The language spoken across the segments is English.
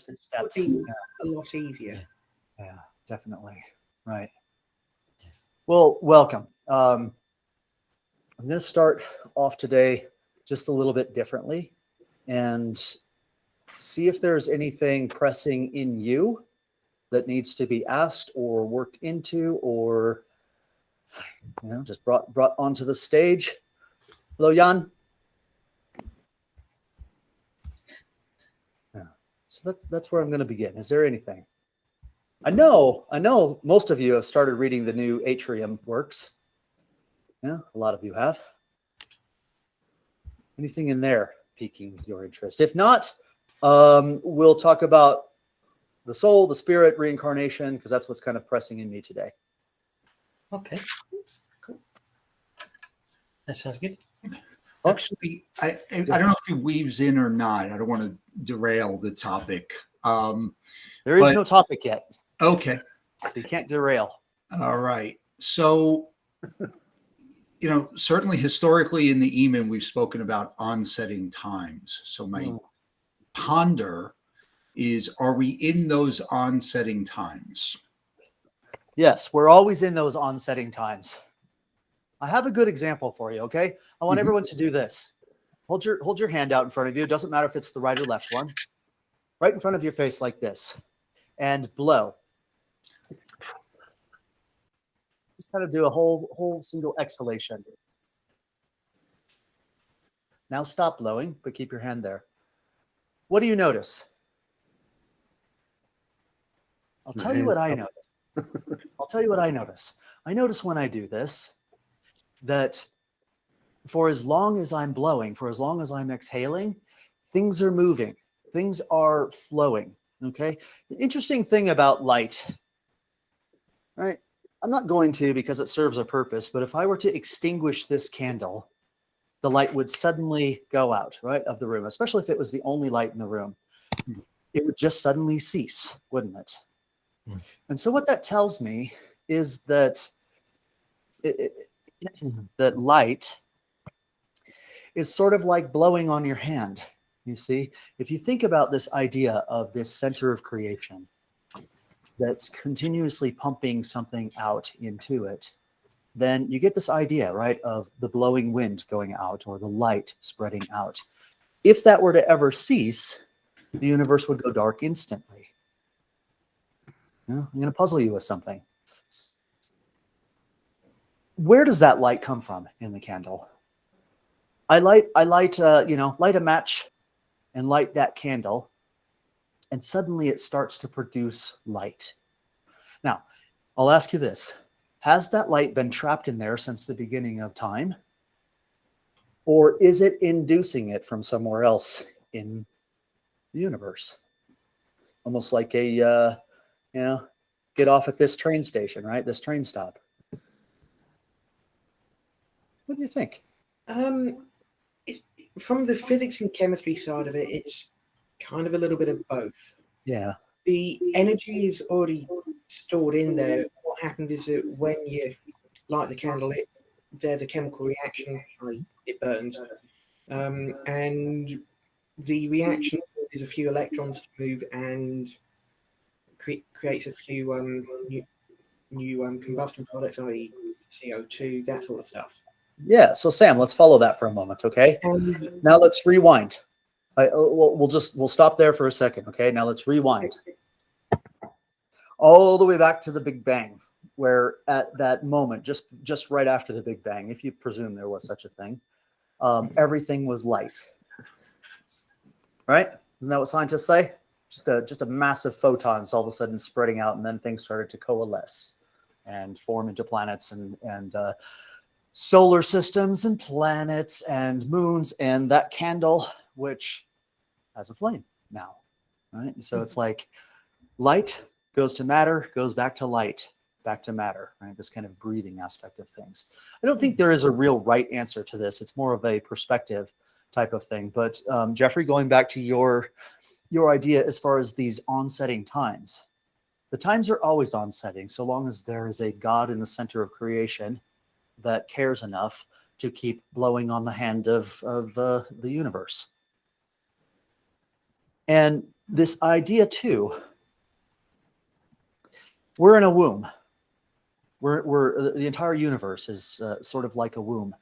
6 steps. A lot easier. Yeah, definitely. Right. Well, welcome. I'm going to start off today just a little bit differently and see if there's anything pressing in you that needs to be asked or worked into or just brought onto the stage. Hello, Jan. Yeah. So that's where I'm going to begin. Is there anything? I know most of you have started reading the new Atrium works. Yeah, a lot of you have. Anything in there piquing your interest? If not, we'll talk about the soul, the spirit, reincarnation, because that's what's kind of pressing in me today. Okay, cool. That sounds good. Actually, I don't know if he weaves in or not. I don't want to derail the topic. There is no topic yet. Okay. So you can't derail. All right. So, certainly historically in the Emin, we've spoken about onsetting times. So my ponder is, are we in those onsetting times? Yes, we're always in those onsetting times. I have a good example for you, okay? I want everyone to do this. Hold your hand out in front of you. It doesn't matter if it's the right or left one. Right in front of your face like this. And blow. Just kind of do a whole single exhalation. Now stop blowing, but keep your hand there. What do you notice? I'll tell you what I notice. I'll tell you what I notice. I notice when I do this that for as long as I'm blowing, for as long as I'm exhaling, things are moving. Things are flowing. Okay? The interesting thing about light, right? I'm not going to because it serves a purpose, but if I were to extinguish this candle, the light would suddenly go out, right, of the room, especially if it was the only light in the room. It would just suddenly cease, wouldn't it? And so what that tells me is that that light is sort of like blowing on your hand. You see, if you think about this idea of this center of creation that's continuously pumping something out into it, then you get this idea, right, of the blowing wind going out or the light spreading out. If that were to ever cease, the universe would go dark instantly. I'm going to puzzle you with something. Where does that light come from in the candle? I light a match and light that candle, and suddenly it starts to produce light. Now, I'll ask you this. Has that light been trapped in there since the beginning of time? Or is it inducing it from somewhere else in the universe? Almost like a, get off at this train station, right? This train stop. What do you think? From the physics and chemistry side of it, it's kind of a little bit of both. Yeah. The energy is already stored in there. What happens is that when you light the candle, there's a chemical reaction, it burns. And the reaction is a few electrons to move and creates a few new combustion products, i.e. CO2, that sort of stuff. Yeah. So Sam, let's follow that for a moment. Okay. Now let's rewind. We'll stop there for a second. Okay. Now let's rewind all the way back to the Big Bang, where at that moment, just right after the Big Bang, if you presume there was such a thing, everything was light. Right? Isn't that what scientists say? Just a massive photons all of a sudden spreading out, and then things started to coalesce and form into planets and solar systems and planets and moons, and that candle, which has a flame now, right? And so it's like light goes to matter, goes back to light, back to matter, right? This kind of breathing aspect of things. I don't think there is a real right answer to this. It's more of a perspective type of thing. But Jeffrey, going back to your idea as far as these onsetting times, the times are always onsetting so long as there is a God in the center of creation that cares enough to keep blowing on the hand of the universe. And this idea too, we're in a womb. We're the entire universe is sort of like a womb.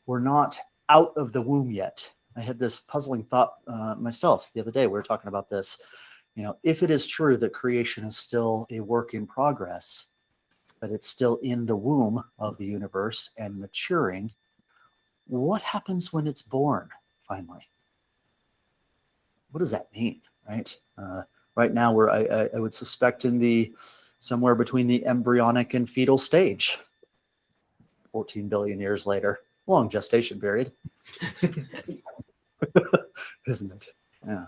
We're not out of the womb yet. I had this puzzling thought myself the other day. We were talking about this. You know, if it is true that creation is still a work in progress, but it's still in the womb of the universe and maturing, what happens when it's born finally? What does that mean, right? Right now, I would suspect in the somewhere between the embryonic and fetal stage. 14 billion years later, long gestation period, isn't it? Yeah.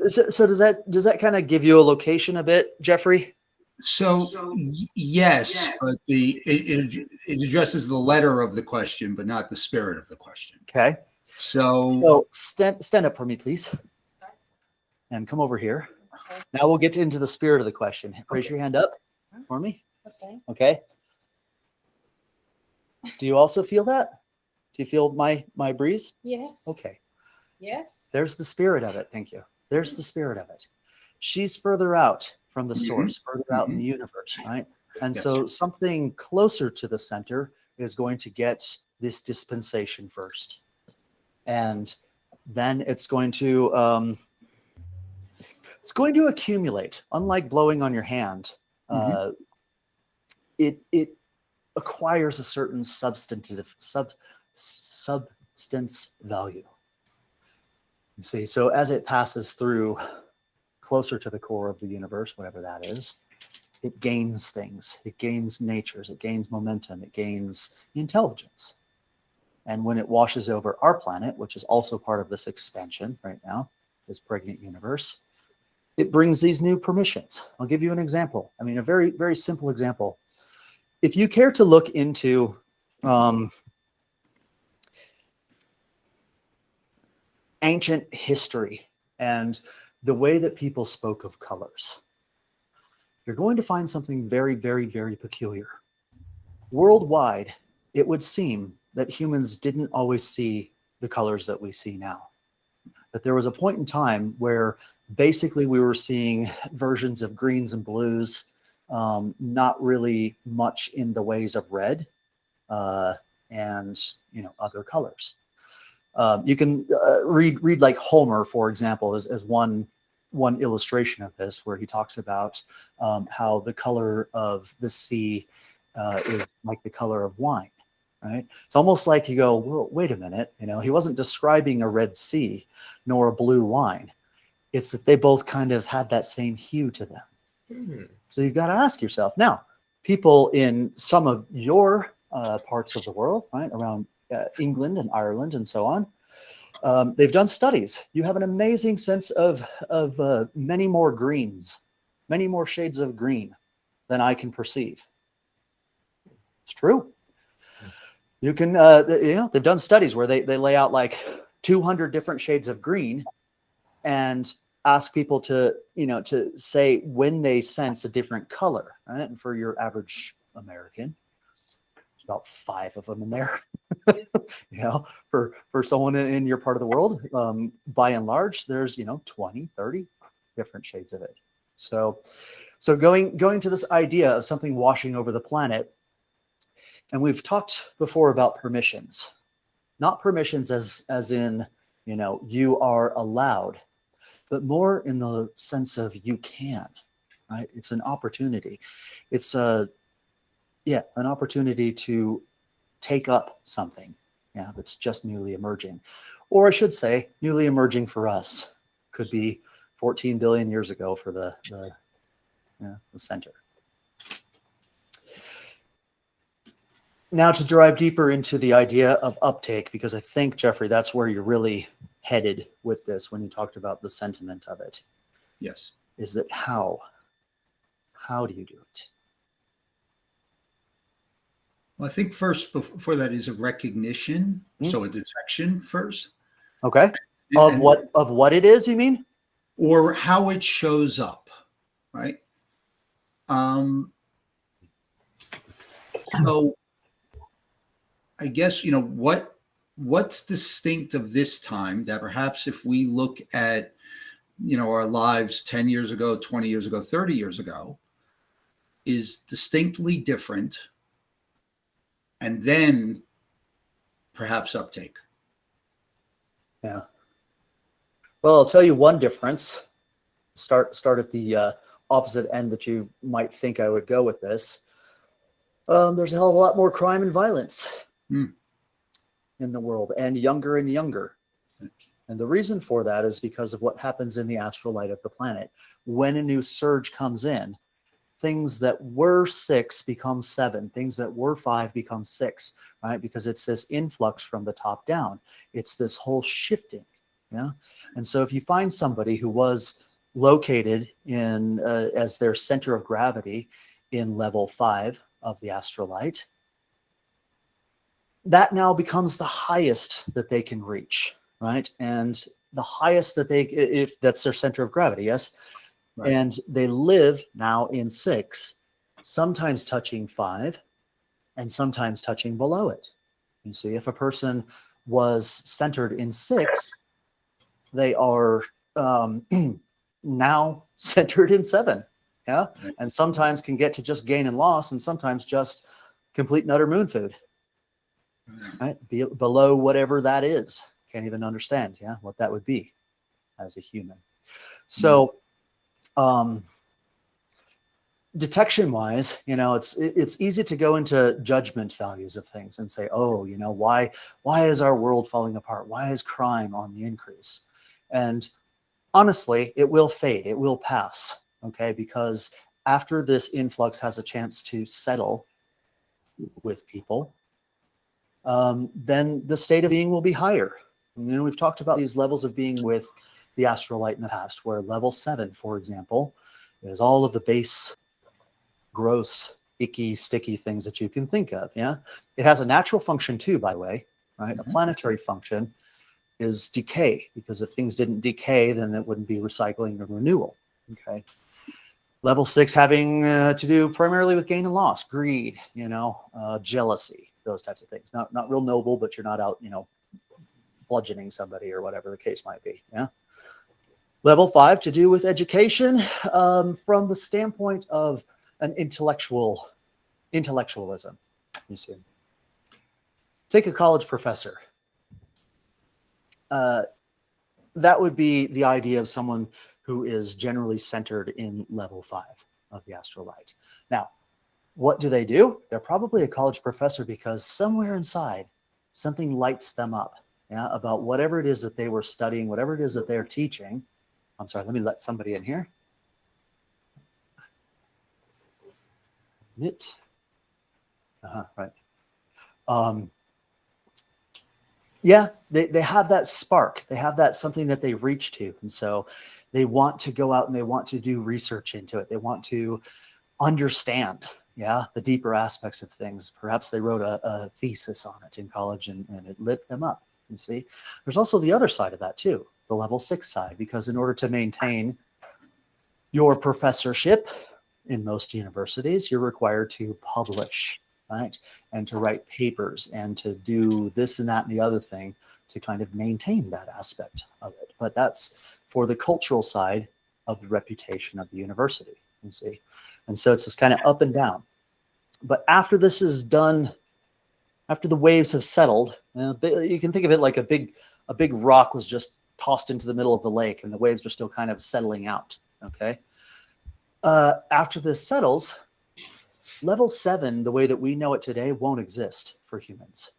So does that kind of give you a location a bit, Jeffrey? So yes, but it addresses the letter of the question, but not the spirit of the question. Okay. So Stand up for me, please, and come over here. Now we'll get into the spirit of the question. Raise your hand up for me. Okay. Okay. Do you also feel that? Do you feel my breeze? Yes. Okay. Yes. There's the spirit of it. Thank you. There's the spirit of it. She's further out from the source, further out in the universe, right? And so something closer to the center is going to get this dispensation first. And then it's going to accumulate. Unlike blowing on your hand, it acquires a certain substance value. You see, so as it passes through closer to the core of the universe, whatever that is, it gains things. It gains natures. It gains momentum. It gains intelligence. And when it washes over our planet, which is also part of this expansion right now, this pregnant universe, it brings these new permissions. I'll give you an example. I mean, a very, very simple example. If you care to look into ancient history and the way that people spoke of colors, you're going to find something very, very, very peculiar. Worldwide, it would seem that humans didn't always see the colors that we see now. That there was a point in time where basically we were seeing versions of greens and blues, not really much in the ways of red and other colors. You can read like Homer, for example, as one illustration of this, where he talks about how the color of the sea is like the color of wine, right? It's almost like you go, well, wait a minute, he wasn't describing a red sea nor a blue wine. It's that they both kind of had that same hue to them. So you've got to ask yourself, now, people in some of your parts of the world, right, around England and Ireland and so on, they've done studies. You have an amazing sense of many more greens, many more shades of green than I can perceive. It's true. You can, they've done studies where they lay out like 200 different shades of green and ask people to say when they sense a different color, right? And for your average American, there's about 5 of them in there. For someone in your part of the world, by and large, there's 20, 30 different shades of it. So going to this idea of something washing over the planet, and we've talked before about permissions, not permissions as in you are allowed, but more in the sense of you can, right? It's an opportunity. It's an opportunity to take up something, that's just newly emerging. Or I should say, newly emerging for us. Could be 14 billion years ago for the center. Now to dive deeper into the idea of uptake, because I think, Jeffrey, that's where you're really headed with this when you talked about the sentiment of it. Yes. Is that how do you do it? Well, I think first before that is a recognition, so a detection first. Okay. Of what it is, you mean? Or how it shows up, right? So I guess what's distinct of this time that perhaps if we look at our lives 10 years ago, 20 years ago, 30 years ago is distinctly different, and then perhaps uptake. Yeah. Well, I'll tell you one difference. Start at the opposite end that you might think I would go with this. There's a hell of a lot more crime and violence in the world, and younger and younger. And the reason for that is because of what happens in the astral light of the planet. When a new surge comes in, things that were 6 become 7, things that were 5 become 6, right? Because it's this influx from the top down. It's this whole shifting, yeah? And so if you find somebody who was located in as their center of gravity in level 5 of the astral light, that now becomes the highest that they can reach, right? And the highest that they, if that's their center of gravity, yes. Right. And they live now in 6, sometimes touching 5 and sometimes touching below it. You see, if a person was centered in 6, they are now centered in 7. Yeah. Right. And sometimes can get to just gain and loss, and sometimes just complete and utter moon food. Right? Below whatever that is. Can't even understand, yeah, what that would be as a human. So detection wise, it's easy to go into judgment values of things and say, oh, why is our world falling apart? Why is crime on the increase? And honestly, it will fade, it will pass, okay? Because after this influx has a chance to settle with people, then the state of being will be higher. We've talked about these levels of being with the astral light in the past, where level 7, for example, is all of the base, gross, icky, sticky things that you can think of. Yeah, it has a natural function too, by the way, right? A planetary function is decay, because if things didn't decay, then it wouldn't be recycling or renewal. Okay. Level 6 having to do primarily with gain and loss, greed, jealousy, those types of things. Not real noble, but you're not out, bludgeoning somebody or whatever the case might be. Yeah. Level 5 to do with education, from the standpoint of an intellectualism. You see, take a college professor. That would be the idea of someone who is generally centered in level 5 of the astral light. Now, what do? They're probably a college professor because somewhere inside, something lights them up, yeah, about whatever it is that they were studying, whatever it is that they're teaching. I'm sorry, let me let somebody in here. Right. Yeah, they have that spark. They have that something that they reach to. And so they want to go out and they want to do research into it. They want to understand, yeah, the deeper aspects of things. Perhaps they wrote a thesis on it in college and it lit them up. You see, there's also the other side of that too, the level 6 side, because in order to maintain your professorship in most universities, you're required to publish, right? And to write papers and to do this and that and the other thing to kind of maintain that aspect of it. But that's for the cultural side of the reputation of the university, you see. And so it's this kind of up and down. But after this is done, after the waves have settled, you can think of it like a big rock was just tossed into the middle of the lake and the waves are still kind of settling out, okay? After this settles, level 7, the way that we know it today, won't exist for humans.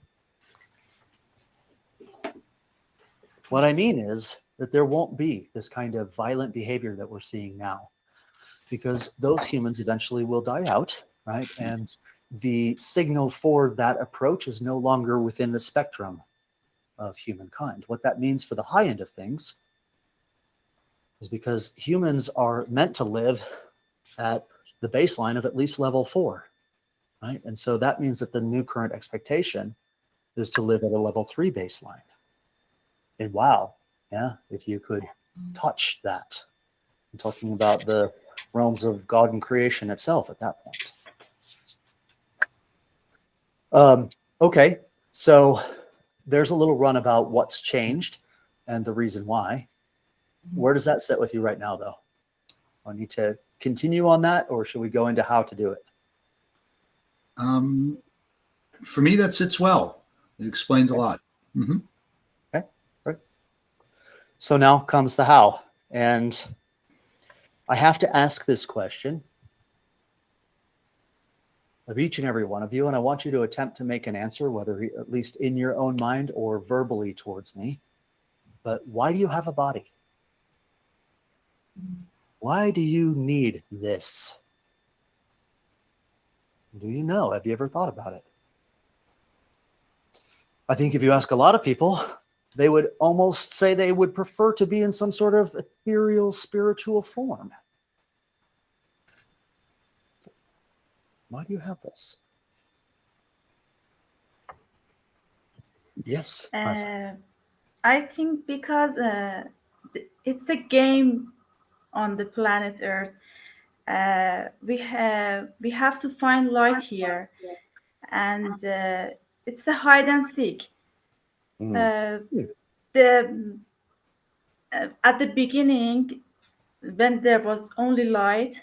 What I mean is that there won't be this kind of violent behavior that we're seeing now, because those humans eventually will die out, right? And the signal for that approach is no longer within the spectrum of humankind. What that means for the high end of things is because humans are meant to live at the baseline of at least level 4, right? And so that means that the new current expectation is to live at a level 3 baseline. And wow, yeah, if you could touch that. I'm talking about the realms of God and creation itself at that point. Okay, so there's a little run about what's changed and the reason why. Where does that sit with you right now, though? I need to continue on that, or should we go into how to do it? For me, that sits well. It explains a lot. Mm-hmm. Okay, right. So now comes the how. And I have to ask this question of each and every one of you, and I want you to attempt to make an answer, whether at least in your own mind or verbally towards me. But why do you have a body? Why do you need this? Do you know? Have you ever thought about it? I think if you ask a lot of people, they would almost say they would prefer to be in some sort of ethereal spiritual form. Why do you have this? Yes. I think because it's a game on the planet Earth. We have to find light here, and it's a hide and seek. The At the beginning, when there was only light,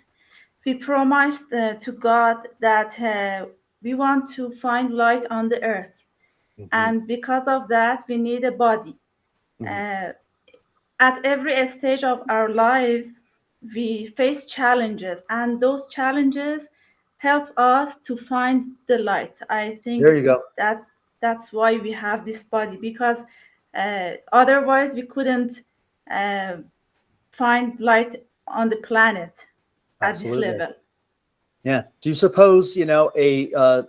we promised to God that we want to find light on the earth, and because of that, we need a body. At every stage of our lives, we face challenges, and those challenges help us to find the light. I think there you go. that's why we have this body, because otherwise we couldn't find light on the planet at this Absolutely. level. Yeah. Do you suppose, a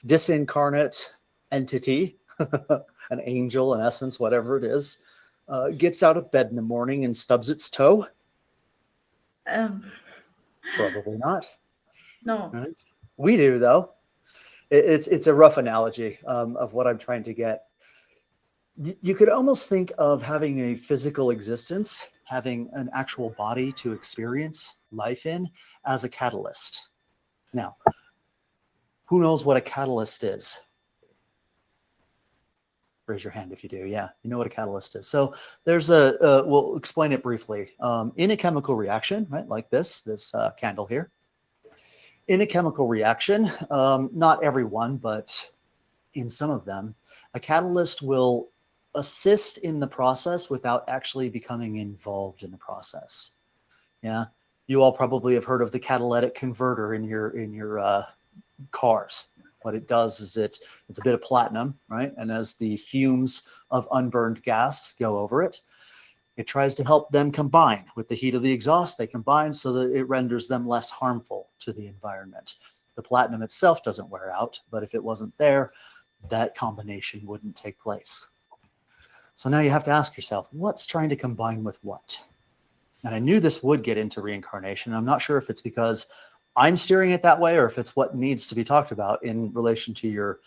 disincarnate entity, an angel in essence, whatever it is, gets out of bed in the morning and stubs its toe? Probably not. No. Right? We do, though. It's a rough analogy of what I'm trying to get. You could almost think of having a physical existence, having an actual body to experience life in, as a catalyst. Now, who knows what a catalyst is? Raise your hand if you do. Yeah, you know what a catalyst is. So there's we'll explain it briefly. In a chemical reaction, right, like this candle here. In a chemical reaction, not everyone, but in some of them, a catalyst will assist in the process without actually becoming involved in the process. Yeah, you all probably have heard of the catalytic converter in your cars. What it does is it's a bit of platinum, right? And as the fumes of unburned gas go over it, it tries to help them combine with the heat of the exhaust. They combine so that it renders them less harmful to the environment. The platinum itself doesn't wear out, but if it wasn't there, that combination wouldn't take place. So now you have to ask yourself, what's trying to combine with what? And I knew this would get into reincarnation. I'm not sure if it's because I'm steering it that way or if it's what needs to be talked about in relation to your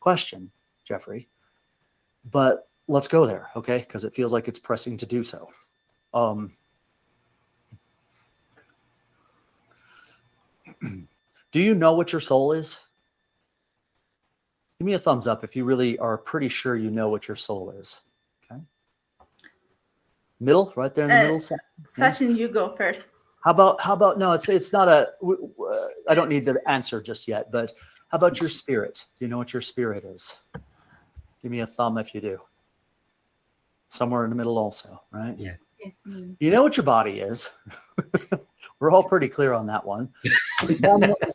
question, Jeffrey. But let's go there, okay? Because it feels like it's pressing to do so. Do you know what your soul is? Give me a thumbs up if you really are pretty sure you know what your soul is. Okay. Middle, right there in the middle. Sachin, you go first. How about no, it's not a, I don't need the answer just yet, but how about your spirit? Do you know what your spirit is? Give me a thumb if you do. Somewhere in the middle also, right? Yeah. Yes. You know what your body is. We're all pretty clear on that one.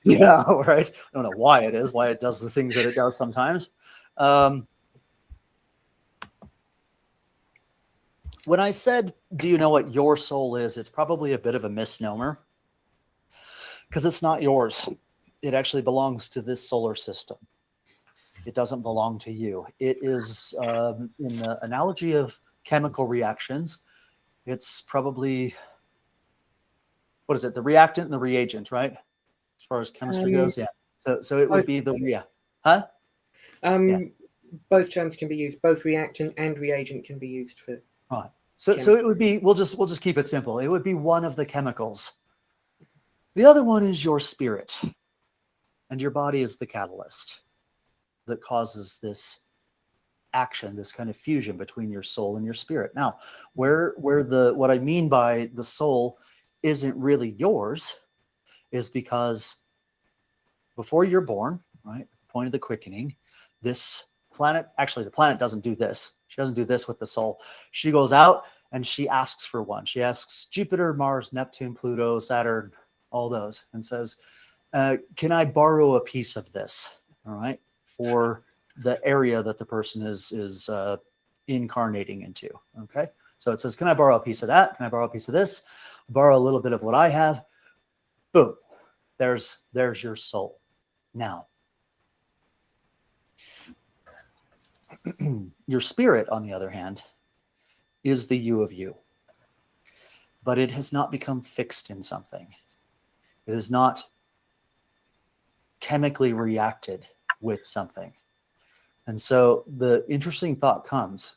Yeah, right. I don't know why it does the things that it does sometimes. When I said, do you know what your soul is? It's probably a bit of a misnomer because it's not yours. It actually belongs to this solar system. It doesn't belong to you. It is, in the analogy of chemical reactions, it's probably, what is it? The reactant and the reagent, right? As far as chemistry goes, yeah. So it would be the huh? Yeah. Both terms can be used. Both reactant and reagent can be used for. Right. So it would be, we'll just keep it simple. It would be one of the chemicals. The other one is your spirit, and your body is the catalyst that causes this action, this kind of fusion between your soul and your spirit. Now, what I mean by the soul isn't really yours is because before you're born, right, point of the quickening, this planet, actually the planet doesn't do this. She doesn't do this with the soul. She goes out and she asks for one. She asks Jupiter, Mars, Neptune, Pluto, Saturn, all those, and says, can I borrow a piece of this? All right, for the area that the person is incarnating into. Okay, so it says, can I borrow a piece of that? Can I borrow a piece of this? Borrow a little bit of what I have. Boom, there's your soul. Now, your spirit, on the other hand, is the you of you, but it has not become fixed in something. It is not chemically reacted with something. And so the interesting thought comes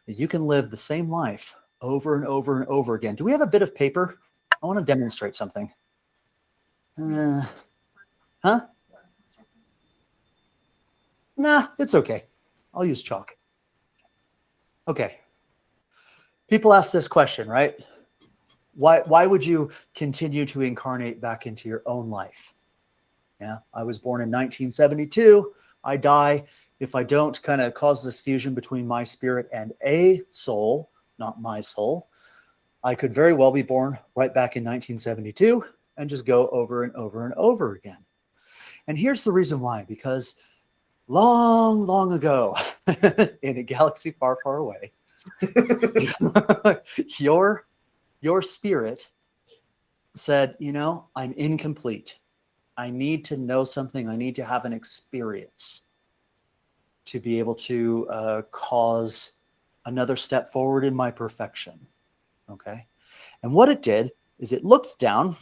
that you can live the same life over and over and over again. Do we have a bit of paper? I want to demonstrate something. Huh? Nah, it's okay. I'll use chalk. Okay. People ask this question, right? Why would you continue to incarnate back into your own life? Yeah, I was born in 1972. I die. If I don't kind of cause this fusion between my spirit and a soul, not my soul, I could very well be born right back in 1972 and just go over and over and over again. And here's the reason why, because long, long ago, in a galaxy far, far away, your spirit said, you know, I'm incomplete. I need to know something. I need to have an experience to be able to cause another step forward in my perfection. Okay. And what it did is it looked down,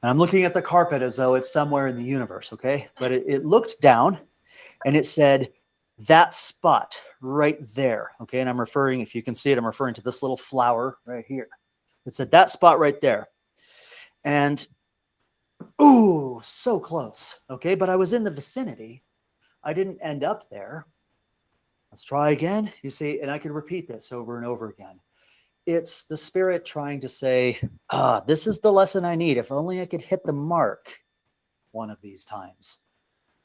and I'm looking at the carpet as though it's somewhere in the universe. Okay. But it looked down and it said, that spot right there. Okay. And I'm referring, if you can see it, I'm referring to this little flower right here. It said that spot right there. And ooh, so close. Okay. But I was in the vicinity. I didn't end up there. Let's try again. You see, and I can repeat this over and over again. It's the spirit trying to say, this is the lesson I need. If only I could hit the mark one of these times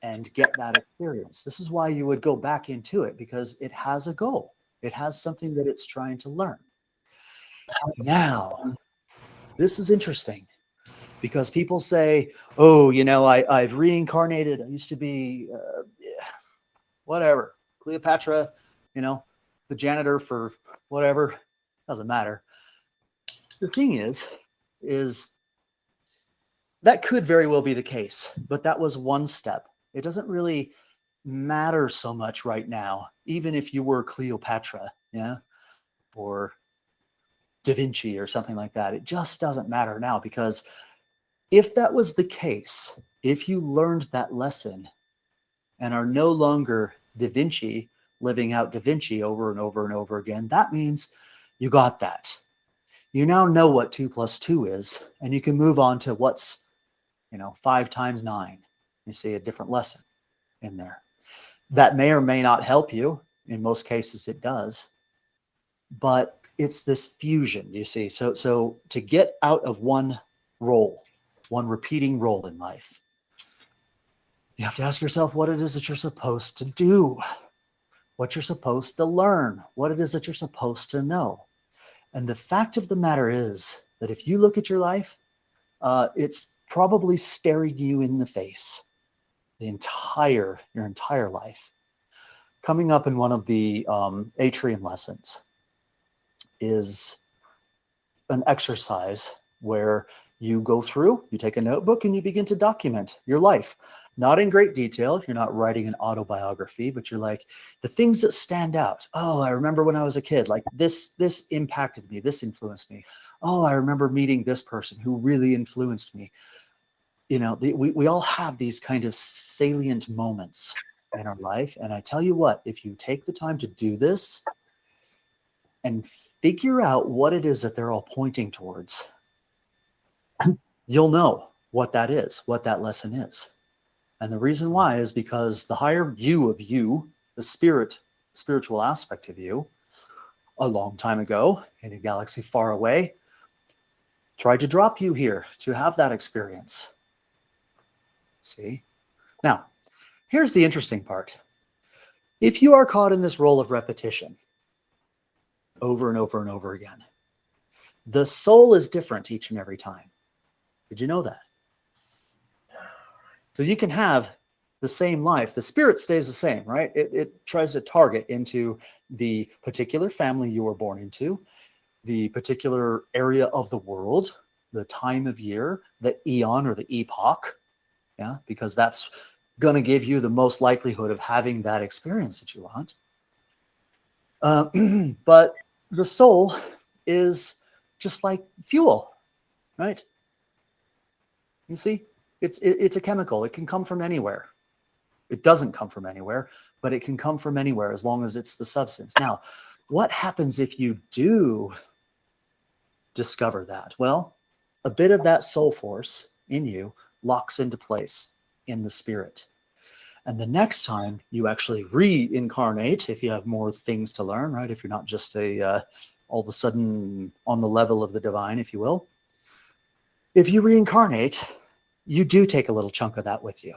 and get that experience. This is why you would go back into it, because it has a goal. It has something that it's trying to learn. Now, this is interesting because people say, oh, you know, I've reincarnated. I used to be whatever, Cleopatra, you know, the janitor for whatever. Doesn't matter. The thing is that could very well be the case, but that was one step. It doesn't really matter so much right now, even if you were Cleopatra, yeah, or Da Vinci or something like that. It just doesn't matter now, because if that was the case, if you learned that lesson and are no longer Da Vinci, living out Da Vinci over and over and over again, that means you got that. You now know what 2 + 2 is, and you can move on to what's, 5 × 9. You see a different lesson in there. That may or may not help you. In most cases, it does. But it's this fusion, you see. So to get out of one role, one repeating role in life, you have to ask yourself what it is that you're supposed to do, what you're supposed to learn, what it is that you're supposed to know. And the fact of the matter is that if you look at your life, it's probably staring you in the face your entire life. Coming up in one of the atrium lessons is an exercise where you go through, you take a notebook and you begin to document your life. Not in great detail. You're not writing an autobiography, but you're like, the things that stand out. Oh, I remember when I was a kid, like this impacted me. This influenced me. Oh, I remember meeting this person who really influenced me. We all have these kind of salient moments in our life. And I tell you what, if you take the time to do this and figure out what it is that they're all pointing towards, you'll know what that is, what that lesson is. And the reason why is because the higher view of you, the spiritual aspect of you, a long time ago in a galaxy far away, tried to drop you here to have that experience. See? Now, here's the interesting part. If you are caught in this role of repetition over and over and over again, the soul is different each and every time. Did you know that? So you can have the same life. The spirit stays the same, right? It tries to target into the particular family you were born into, the particular area of the world, the time of year, the eon or the epoch, yeah, because that's going to give you the most likelihood of having that experience that you want. But the soul is just like fuel, right? You see, it's a chemical. It can come from anywhere. It doesn't come from anywhere, but it can come from anywhere as long as it's the substance. Now, what happens if you do discover that? Well, a bit of that soul force in you locks into place in the spirit. And the next time you actually reincarnate, if you have more things to learn, right? If you're not just all of a sudden on the level of the divine, if you will. If you reincarnate, you do take a little chunk of that with you.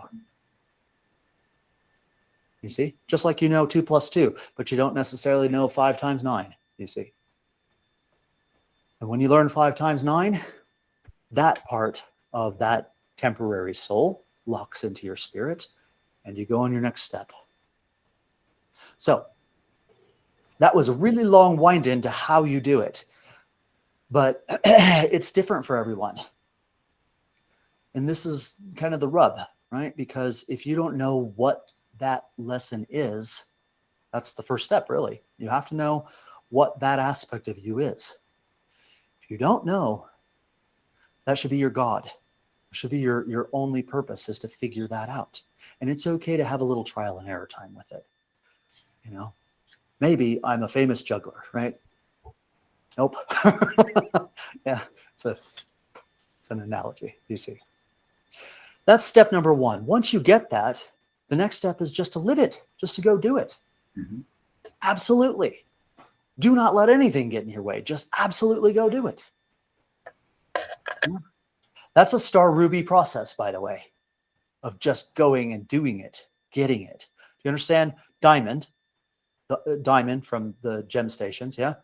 You see? Just like you know 2 + 2, but you don't necessarily know 5 × 9, you see? And when you learn 5 × 9, that part of that temporary soul locks into your spirit, and you go on your next step. So that was a really long wind into how you do it, but it's different for everyone. And this is kind of the rub, right? Because if you don't know what that lesson is, that's the first step, really. You have to know what that aspect of you is. If you don't know, that should be your God. It should be your only purpose, is to figure that out. And it's okay to have a little trial and error time with it. You know, maybe I'm a famous juggler, right? Nope. Yeah, it's an analogy, you see. That's step number 1. Once you get that, the next step is just to live it, just to go do it. Mm-hmm. Absolutely. Do not let anything get in your way. Just absolutely go do it. Yeah. That's a star ruby process, by the way, of just going and doing it, getting it. Do you understand? Diamond, diamond from the gem stations, yeah?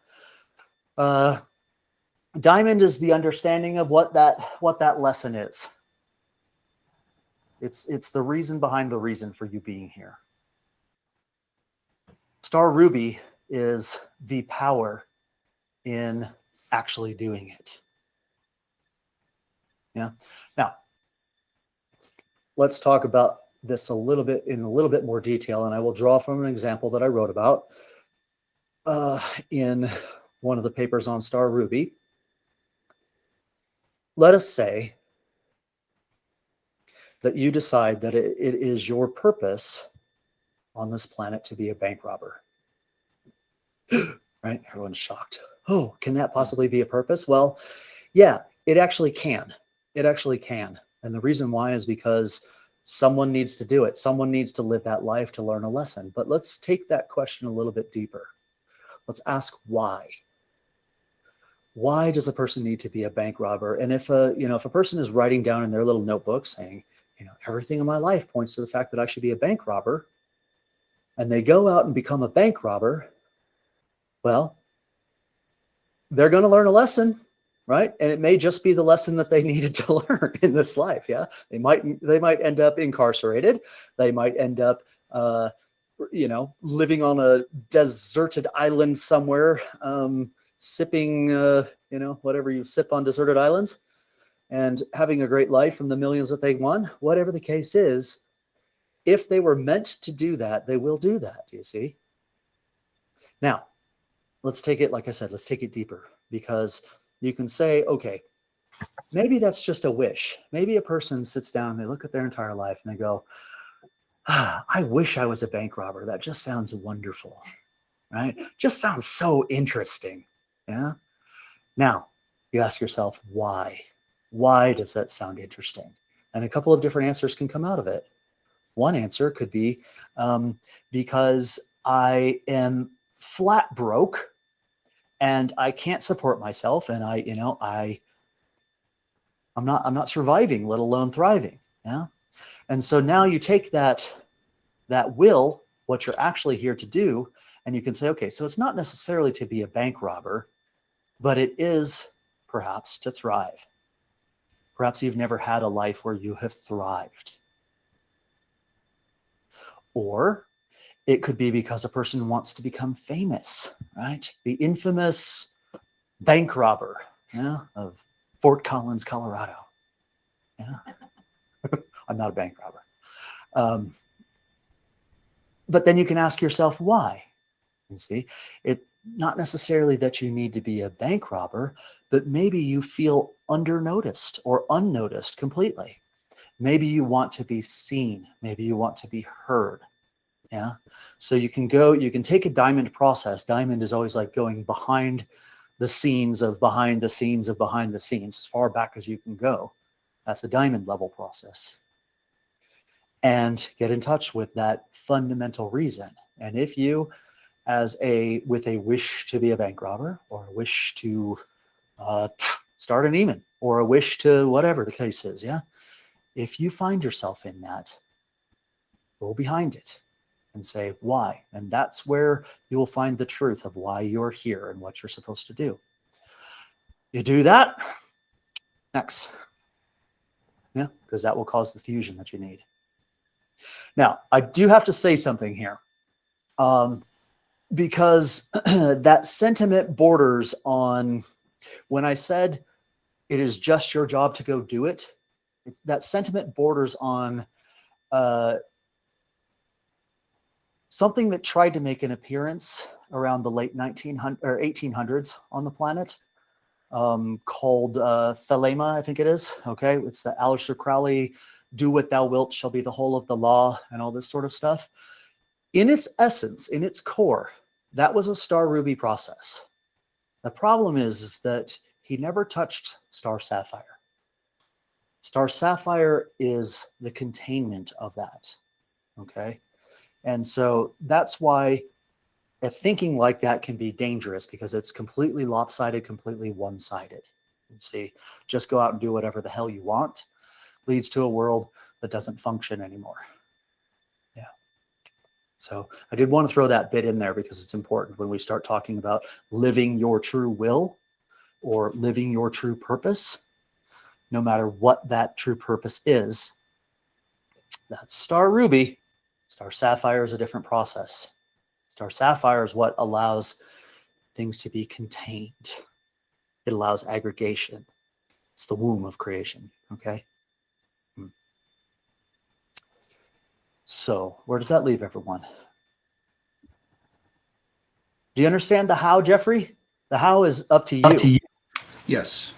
Diamond is the understanding of what that lesson is. It's the reason behind the reason for you being here. Star ruby is the power in actually doing it. Yeah. Now, let's talk about this in a little bit more detail, and I will draw from an example that I wrote about in one of the papers on Star Ruby. Let us say that you decide that it is your purpose on this planet to be a bank robber. Right? Everyone's shocked. Oh, can that possibly be a purpose? Well, yeah, it actually can. It actually can. And the reason why is because someone needs to do it. Someone needs to live that life to learn a lesson. But let's take that question a little bit deeper. Let's ask why. Why does a person need to be a bank robber? And if a person is writing down in their little notebook saying, everything in my life points to the fact that I should be a bank robber, and they go out and become a bank robber, well, they're going to learn a lesson, right? And it may just be the lesson that they needed to learn in this life. Yeah, they might end up incarcerated. They might end up, living on a deserted island somewhere, sipping, whatever you sip on deserted islands, and having a great life from the millions that they won. Whatever the case is, if they were meant to do that, they will do that. You see. Now, let's take it, like I said, let's take it deeper, because you can say, okay, maybe that's just a wish. Maybe a person sits down, they look at their entire life and they go, I wish I was a bank robber. That just sounds wonderful, right? Just sounds so interesting. Yeah. Now you ask yourself, why? Why does that sound interesting? And a couple of different answers can come out of it. One answer could be because I am flat broke and I can't support myself, and I'm not surviving, let alone thriving. Yeah. And so now you take that will, what you're actually here to do, and you can say, okay, so it's not necessarily to be a bank robber, but it is perhaps to thrive. Perhaps you've never had a life where you have thrived. Or it could be because a person wants to become famous, right? The infamous bank robber, yeah, of Fort Collins, Colorado. Yeah. I'm not a bank robber. But then you can ask yourself why. You see, it's not necessarily that you need to be a bank robber, but maybe you feel undernoticed or unnoticed completely. Maybe you want to be seen. Maybe you want to be heard. Yeah. So you can take a diamond process. Diamond is always like going behind the scenes of behind the scenes of behind the scenes, as far back as you can go. That's a diamond level process. And get in touch with that fundamental reason. And if you, with a wish to be a bank robber, or a wish to start an Eminent, or a wish to whatever the case is, yeah, if you find yourself in that, go behind it and say why. And that's where you will find the truth of why you're here and what you're supposed to do. You do that, next. Yeah, because that will cause the fusion that you need. Now, I do have to say something here. Because that sentiment borders on, when I said it is just your job to go do it, that sentiment borders on something that tried to make an appearance around the late 1800s on the planet, called Thelema, I think it is. Okay, it's the Aleister Crowley, "Do what thou wilt shall be the whole of the law," and all this sort of stuff. In its essence, in its core, that was a star ruby process. The problem is that he never touched star sapphire. Star sapphire is the containment of that. Okay. And so that's why a thinking like that can be dangerous, because it's completely lopsided, completely one-sided. You see, just go out and do whatever the hell you want leads to a world that doesn't function anymore. Yeah. So I did want to throw that bit in there because it's important when we start talking about living your true will or living your true purpose. No matter what that true purpose is, that's star ruby. Star sapphire is a different process. Star sapphire is what allows things to be contained. It allows aggregation. It's the womb of creation. Okay. So where does that leave everyone? Do you understand the how, Jeffrey? The how is up to you. Yes.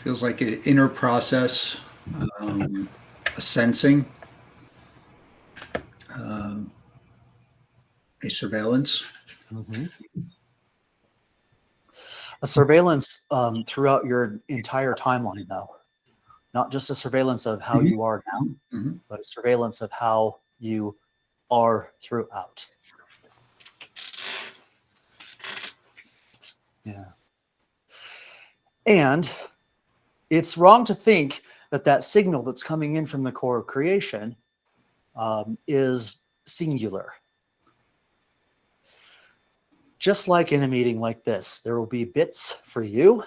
Feels like an inner process, a sensing, a surveillance. Mm-hmm. A surveillance throughout your entire timeline, though. Not just a surveillance of how you are now, but a surveillance of how you are throughout. Yeah. And it's wrong to think that that signal that's coming in from the core of creation is singular. Just like in a meeting like this, there will be bits for you,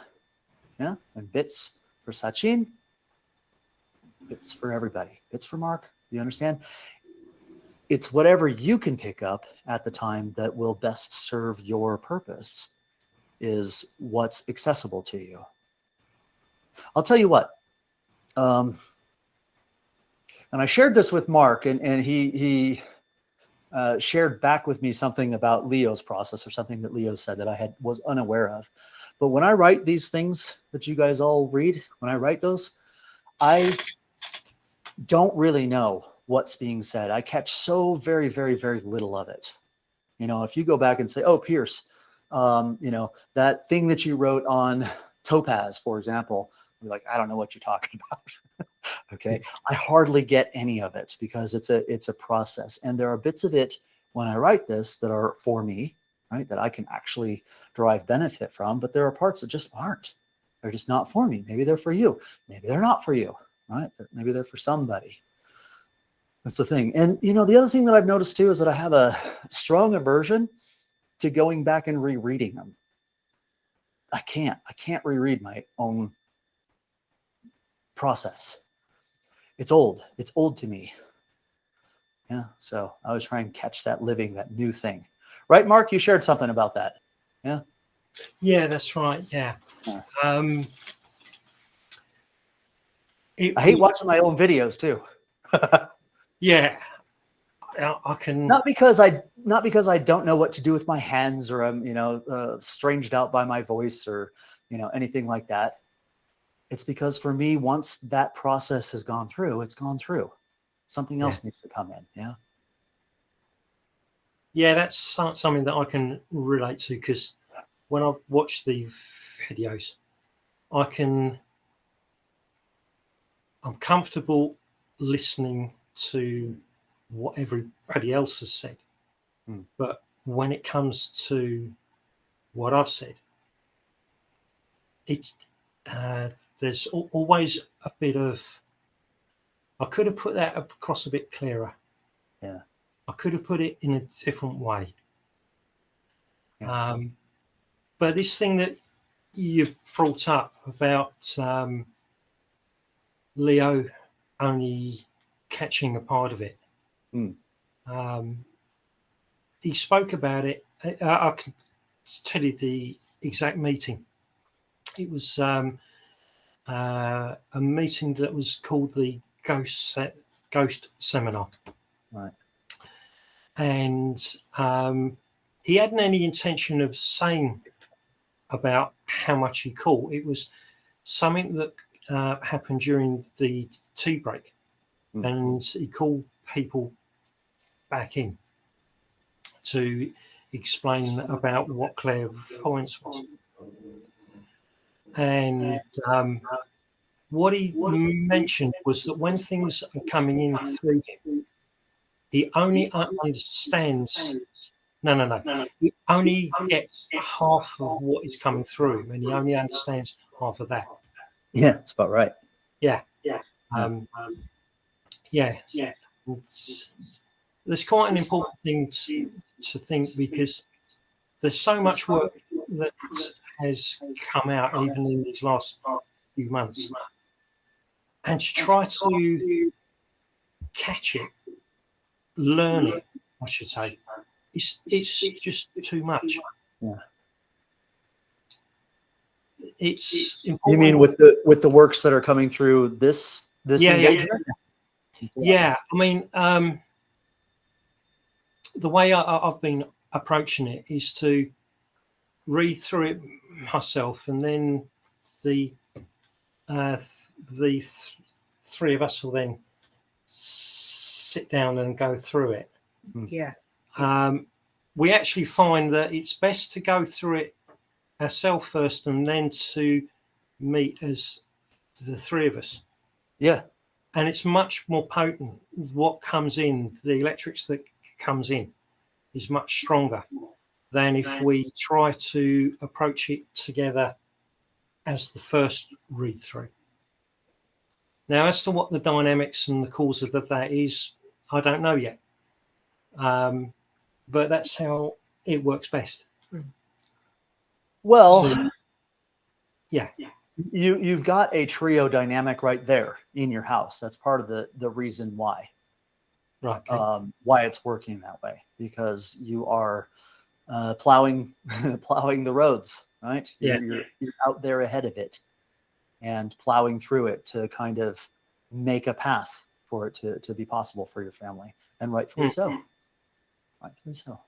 yeah, and bits for Sachin, bits for everybody, bits for Mark. You understand? It's whatever you can pick up at the time that will best serve your purpose is what's accessible to you. I'll tell you what, and I shared this with Mark, and he shared back with me something about Leo's process, or something that Leo said that I was unaware of. But when I write these things that you guys all read, when I write those, I don't really know what's being said. I catch so very, very, very little of it. You know, if you go back and say, oh, Pierce, you know, that thing that you wrote on Topaz, for example, you're like, I don't know what you're talking about. Okay. I hardly get any of it because it's a process. And there are bits of it when I write this that are for me, right? That I can actually derive benefit from, but there are parts that just aren't. They're just not for me. Maybe they're for you. Maybe they're not for you, right? Maybe they're for somebody. That's the thing. And the other thing that I've noticed too is that I have a strong aversion to going back and rereading them. I can't reread my own process. It's old to me. Yeah. So I was trying to catch that new thing. Right, Mark? You shared something about that. Yeah. Yeah, that's right. Yeah. Yeah. I hate watching my own videos too. Yeah. I can. Not because I don't know what to do with my hands, or I'm stranged out by my voice, or anything like that. It's because for me, once that process has gone through, it's gone through. Something else needs to come in. Yeah. Yeah, that's something that I can relate to, because when I watch the videos, I'm comfortable listening to what everybody else has said. But when it comes to what I've said, there's always a bit of, I could have put that across a bit clearer. Yeah. I could have put it in a different way. Yeah. But this thing that you brought up about Leo only catching a part of it. He spoke about it. I can tell you the exact meeting. It was a meeting that was called the Ghost Seminar. Right. And he hadn't any intention of saying about how much he caught. It was something that happened during the tea break, and he called people back in to explain about what clairvoyance was. And what he mentioned was that when things are coming in through him, he only understands. No. He only gets half of what is coming through him, and he only understands half of that. Yeah, that's about right. Yeah. There's quite an important thing to think, because there's so much work that has come out even in these last few months, and to try to catch it, learn it, I should say, it's just too much. Yeah. It's important. You mean with the works that are coming through this engagement? Yeah. I mean, the way I've been approaching it is to read through it myself, and then the three of us will then sit down and go through it. Yeah. We actually find that it's best to go through it ourselves first, and then to meet as the three of us. Yeah. And it's much more potent. What comes in, the electrics that comes in, is much stronger than if we try to approach it together as the first read through. Now, as to what the dynamics and the cause of that is, I don't know yet. But that's how it works best. Well, So, yeah. You've got a trio dynamic right there in your house. That's part of the reason why. Right. Okay. Why it's working that way, because you are plowing the roads, right? Yeah. You're out there ahead of it and plowing through it to kind of make a path for it to be possible for your family, and rightfully so. Rightfully so.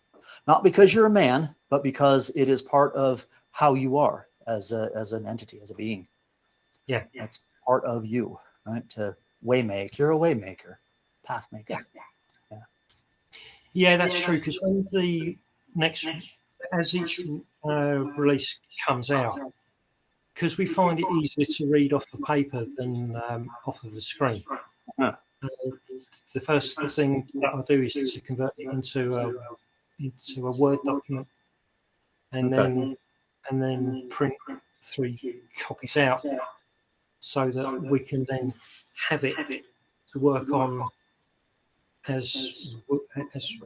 Not because you're a man, but because it is part of how you are as an entity, as a being. Yeah. That's part of you, right? To waymake. You're a waymaker, path maker. Yeah, that's true. Because when the next, as each release comes out, because we find it easier to read off the paper than off of the screen. Huh. The first thing that I do is to convert it into a Word document, and Okay. then print 3 copies out, so that we can then have it to work on as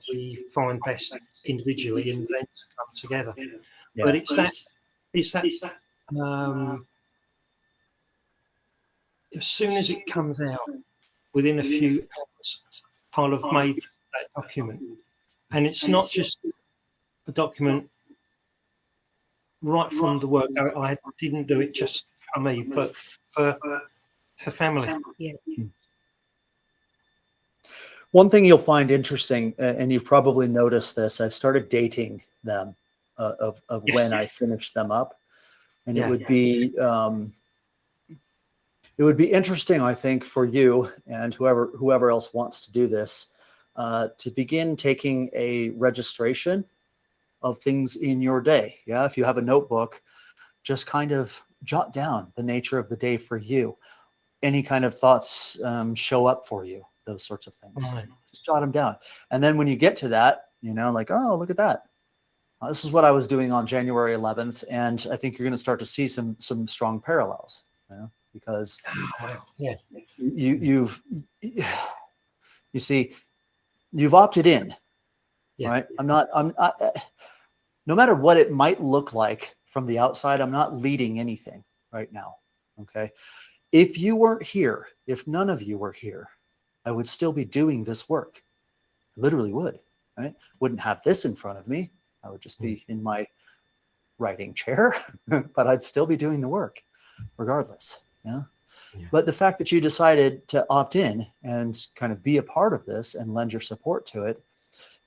we find best individually, and then to come together. Yeah. But it's that as soon as it comes out, within a few hours, I'll have made that document, and it's not just a document right from the work. I didn't do it just for me, but for family. Yeah. One thing you'll find interesting, and you've probably noticed this, I've started dating them of when I finished them up, and Yeah. it would be interesting, I think, for you and whoever else wants to do this, to begin taking a registration of things in your day. Yeah, if you have a notebook, just kind of jot down the nature of the day for you. Any kind of thoughts show up for you, those sorts of things. Right. Just jot them down. And then when you get to that, like, oh, look at that. This is what I was doing on January 11th. And I think you're going to start to see some strong parallels, because Yeah. you see, you've opted in, Yeah. right? No matter what it might look like from the outside, I'm not leading anything right now. Okay. If you weren't here, if none of you were here, I would still be doing this work. I literally would, right? Wouldn't have this in front of me. I would just be in my writing chair, but I'd still be doing the work regardless. Yeah. But the fact that you decided to opt in and kind of be a part of this and lend your support to it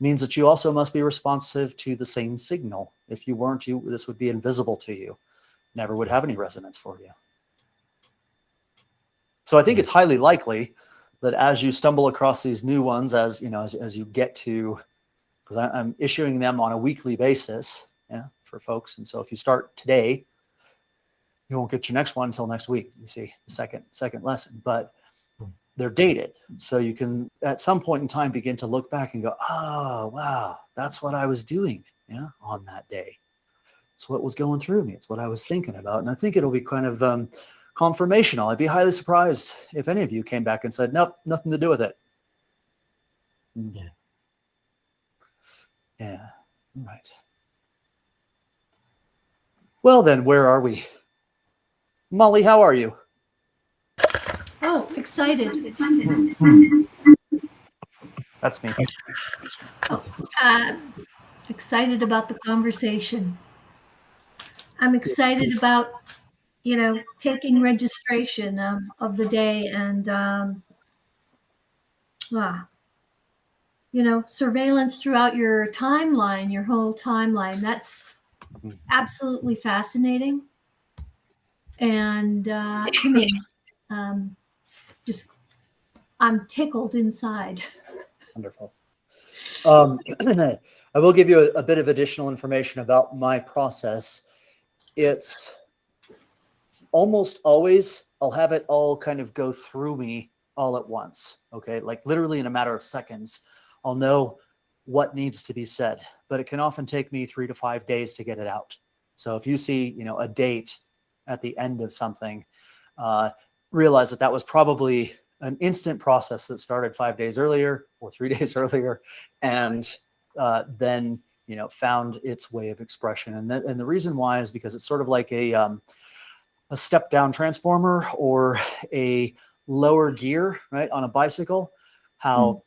means that you also must be responsive to the same signal. If you weren't, this would be invisible to you, never would have any resonance for you. So I think it's highly likely that as you stumble across these new ones, as you get to, because I'm issuing them on a weekly basis, for folks. And so if you start today, you won't get your next one until next week. You see the second lesson, but they're dated. So you can, at some point in time, begin to look back and go, oh, wow, that's what I was doing on that day. It's what was going through me. It's what I was thinking about. And I think it'll be kind of confirmational. I'd be highly surprised if any of you came back and said, nope, nothing to do with it. Yeah. Yeah. All right. Well, then, where are we? Molly, how are you? Oh, excited. That's me. Excited about the conversation. I'm excited about, taking registration of the day and, surveillance throughout your timeline, your whole timeline. That's absolutely fascinating. And to me, I'm tickled inside. Wonderful. I will give you a bit of additional information about my process. It's almost always, I'll have it all kind of go through me all at once. Okay. Like literally in a matter of seconds, I'll know what needs to be said, but it can often take me 3 to 5 days to get it out. So if you see, a date at the end of something, realize that was probably an instant process that started 5 days earlier or 3 days earlier, and then found its way of expression. And the reason why is because it's sort of like a step down transformer or a lower gear, right, on a bicycle. How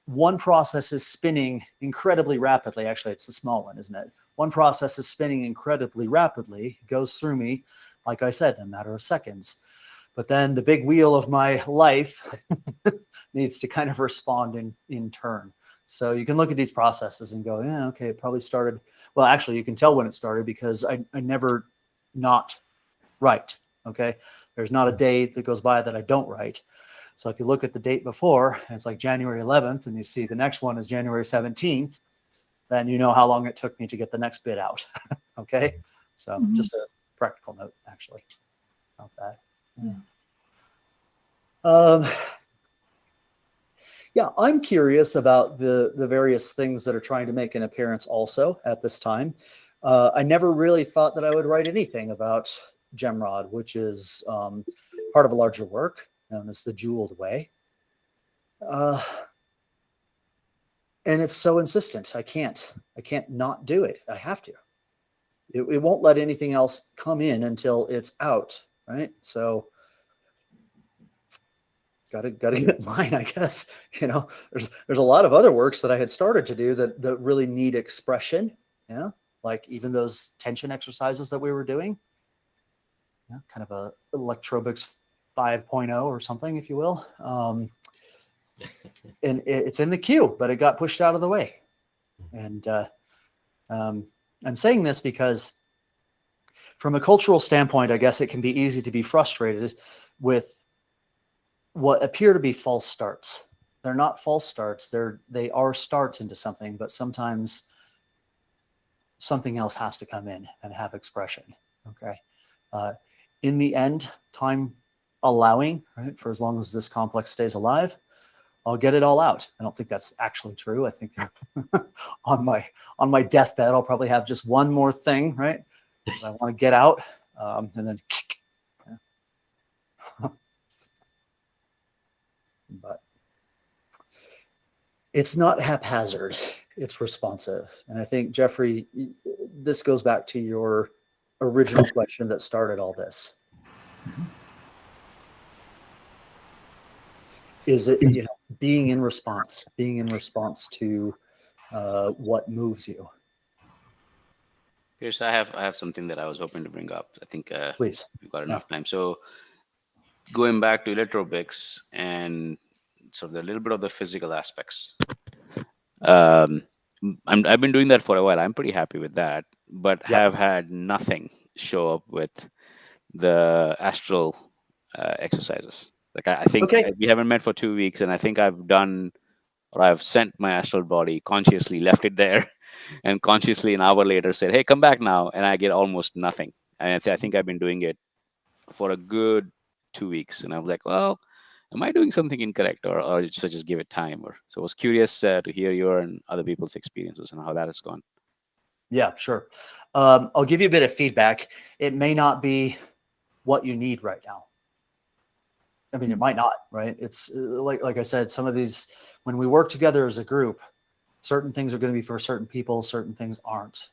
one process is spinning incredibly rapidly. Actually, it's the small one, isn't it? One process is spinning incredibly rapidly, goes through me, like I said, in a matter of seconds. But then the big wheel of my life needs to kind of respond in turn. So you can look at these processes and go, yeah, okay, it probably started. Well, actually, you can tell when it started because I never not write. Okay. There's not a day that goes by that I don't write. So if you look at the date before, and it's like January 11th, and you see the next one is January 17th, then you know how long it took me to get the next bit out. Okay. So just practical note, actually, about that. Yeah. Yeah, I'm curious about the various things that are trying to make an appearance also at this time. I never really thought that I would write anything about Gemrod, which is part of a larger work known as The Jeweled Way. And it's so insistent. I can't not do it. I have to. It won't let anything else come in until it's out, right? So gotta get in line, I guess. There's a lot of other works that I had started to do that really need expression. Yeah, like even those tension exercises that we were doing. Yeah, kind of a electrobics 5.0 or something, if you will. And it's in the queue, but it got pushed out of the way. And I'm saying this because from a cultural standpoint, I guess it can be easy to be frustrated with what appear to be false starts. They're not false starts. They are starts into something, but sometimes something else has to come in and have expression. Okay. In the end, time allowing, right, for as long as this complex stays alive, I'll get it all out. I don't think that's actually true. I think on my deathbed, I'll probably have just one more thing, right, that I want to get out, and then. But it's not haphazard. It's responsive, and I think, Jeffrey, this goes back to your original question that started all this. Is it being in response to what moves you? Here's I have something that I was hoping to bring up. I think Please. we've got enough time. So going back to electrobics and sort of a little bit of the physical aspects. I've been doing that for a while. I'm pretty happy with that, but have had nothing show up with the astral exercises. Like I think we haven't met for 2 weeks, and I think I've sent my astral body consciously, left it there, and consciously an hour later said, "Hey, come back now," and I get almost nothing. And I think I've been doing it for a good 2 weeks, and I'm like, well, am I doing something incorrect, or should I just give it time? So I was curious to hear your and other people's experiences and how that has gone. Yeah, sure. I'll give you a bit of feedback. It may not be what you need right now. I mean, it might not, right? It's like I said, some of these, when we work together as a group, certain things are going to be for certain people, certain things aren't.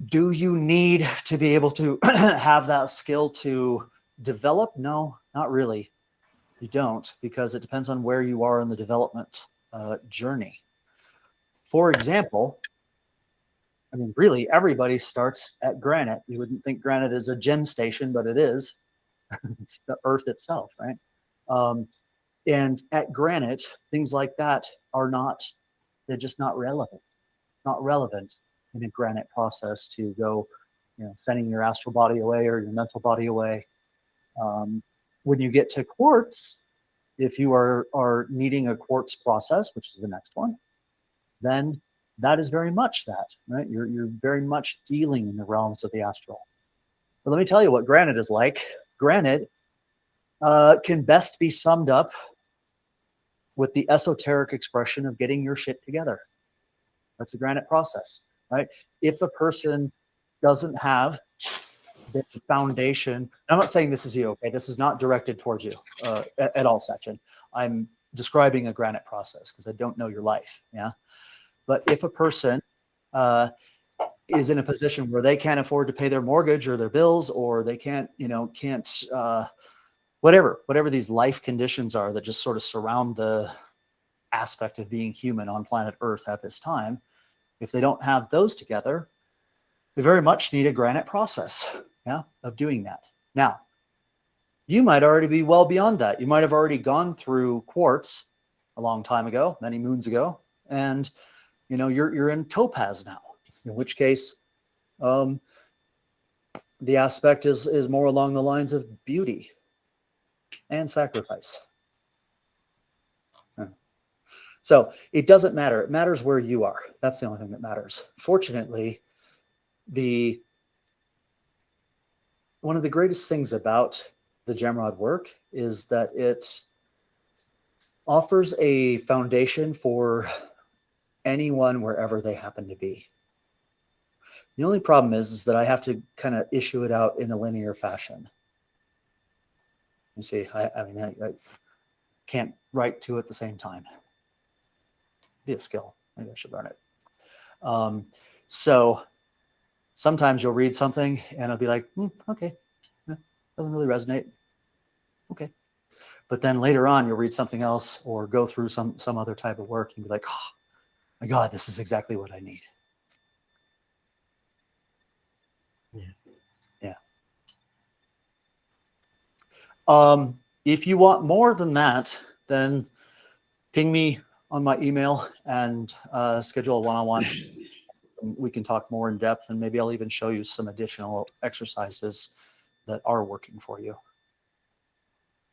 Do you need to be able to have that skill to develop? No, not really. You don't, because it depends on where you are in the development journey. For example, I mean, really, everybody starts at granite. You wouldn't think granite is a gem station, but it is. It's the earth itself, right? And at granite, things like that they're just not relevant. Not relevant in a granite process to go, sending your astral body away or your mental body away. When you get to quartz, if you are needing a quartz process, which is the next one, then that is very much that, right? You're very much dealing in the realms of the astral. But let me tell you what granite is like. Granite can best be summed up with the esoteric expression of getting your shit together. That's a granite process, right? If a person doesn't have the foundation, I'm not saying this is you, okay? This is not directed towards you at all, Sachin. I'm describing a granite process because I don't know your life, yeah? But if a person is in a position where they can't afford to pay their mortgage or their bills, or they can't whatever these life conditions are that just sort of surround the aspect of being human on planet Earth at this time, if they don't have those together, they very much need a granite process, of doing that. Now, you might already be well beyond that. You might have already gone through quartz a long time ago, many moons ago, and you're in topaz now, in which case the aspect is more along the lines of beauty and sacrifice. So it doesn't matter. It matters where you are. That's the only thing that matters. Fortunately, the one of the greatest things about the Gemrod work is that it offers a foundation for anyone wherever they happen to be. The only problem is that I have to kind of issue it out in a linear fashion. You see, I mean, I can't write two at the same time. Be a skill. Maybe I should learn it. So sometimes you'll read something and it'll be like, okay, doesn't really resonate. Okay. But then later on, you'll read something else or go through some other type of work and be like, oh my God, this is exactly what I need. Yeah. If you want more than that, then ping me on my email and schedule a one-on-one. We can talk more in depth, and maybe I'll even show you some additional exercises that are working for you.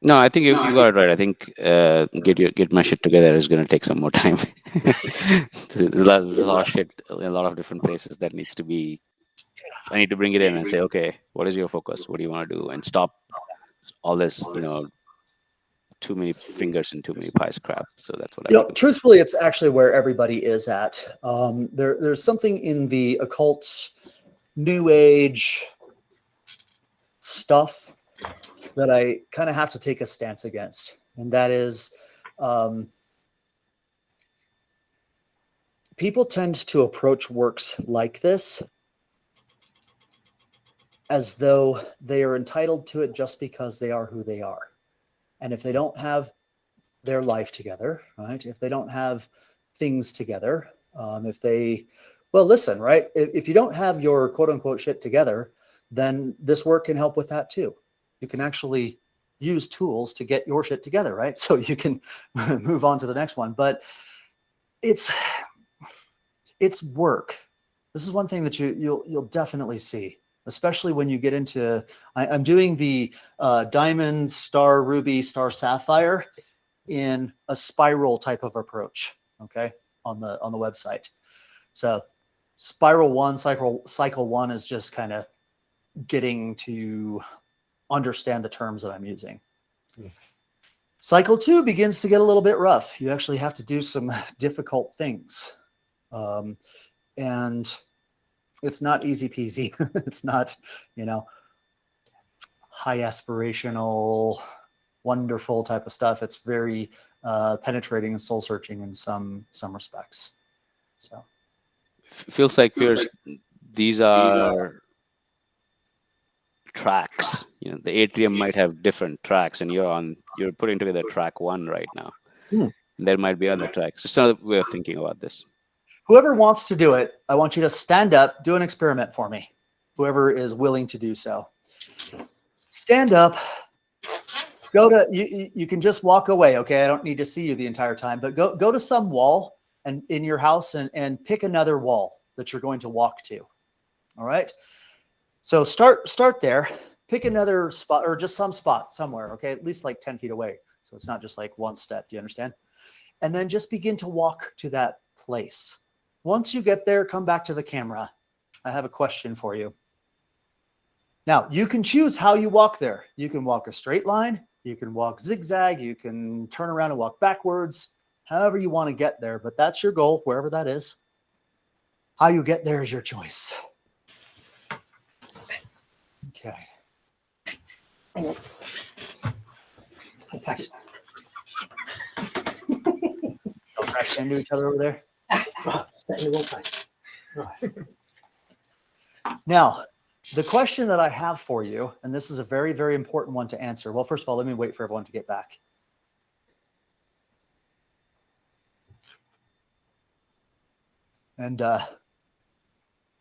No, I think you got it right. I think get my shit together is going to take some more time. There's a lot of shit in a lot of different places that needs to be. I need to bring it in and say, okay, what is your focus? What do you want to do? And stop all this, too many fingers and too many pies crap. So that's what I do. Truthfully, it's actually where everybody is at. There's something in the occult, new age stuff that I kind of have to take a stance against. And that is, people tend to approach works like this as though they are entitled to it just because they are who they are. And if they don't have their life together, right? If they don't have things together, listen, right? If you don't have your quote unquote shit together, then this work can help with that too. You can actually use tools to get your shit together, right? So you can move on to the next one. But it's work. This is one thing that you'll definitely see, especially when you get into. I'm doing the diamond, star, ruby, star, sapphire in a spiral type of approach. Okay, on the website. So spiral one, cycle one is just kind of getting to understand the terms that I'm using. Cycle two begins to get a little bit rough. You actually have to do some difficult things. And it's not easy peasy. It's not, high aspirational, wonderful type of stuff. It's very penetrating and soul searching in some respects. So feels like, Piers, these are tracks. The atrium might have different tracks, and you're putting together track one right now. There might be other tracks. Just another way of thinking about this. Whoever wants to do it, I want you to stand up, do an experiment for me. Whoever is willing to do so. Stand up, go to, you can just walk away, okay? I don't need to see you the entire time, but go to some wall and in your house and pick another wall that you're going to walk to, all right? So start there, pick another spot or just some spot somewhere, okay? At least like 10 feet away. So it's not just like one step, do you understand? And then just begin to walk to that place. Once you get there, come back to the camera. I have a question for you. Now, you can choose how you walk there. You can walk a straight line. You can walk zigzag. You can turn around and walk backwards, however you want to get there. But that's your goal, wherever that is. How you get there is your choice. Okay. Don't crash into each other over there. Now, the question that I have for you, and this is a very, very important one to answer. Well, first of all, let me wait for everyone to get back. And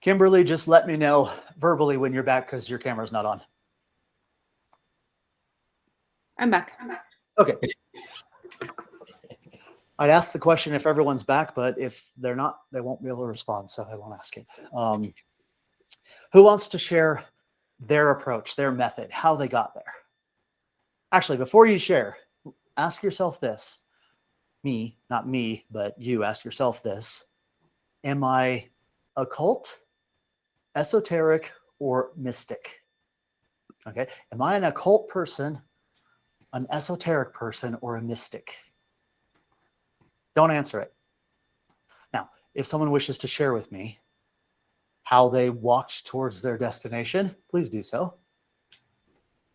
Kimberly, just let me know verbally when you're back because your camera's not on. I'm back. Okay. I'd ask the question if everyone's back, but if they're not, they won't be able to respond, so I won't ask it. Who wants to share their approach, their method, how they got there? Actually, before you share, ask yourself this. Me, not me, but you ask yourself this. Am I occult, esoteric, or mystic? Okay. Am I an occult person, an esoteric person, or a mystic? Don't answer it. Now, if someone wishes to share with me how they walked towards their destination, please do so.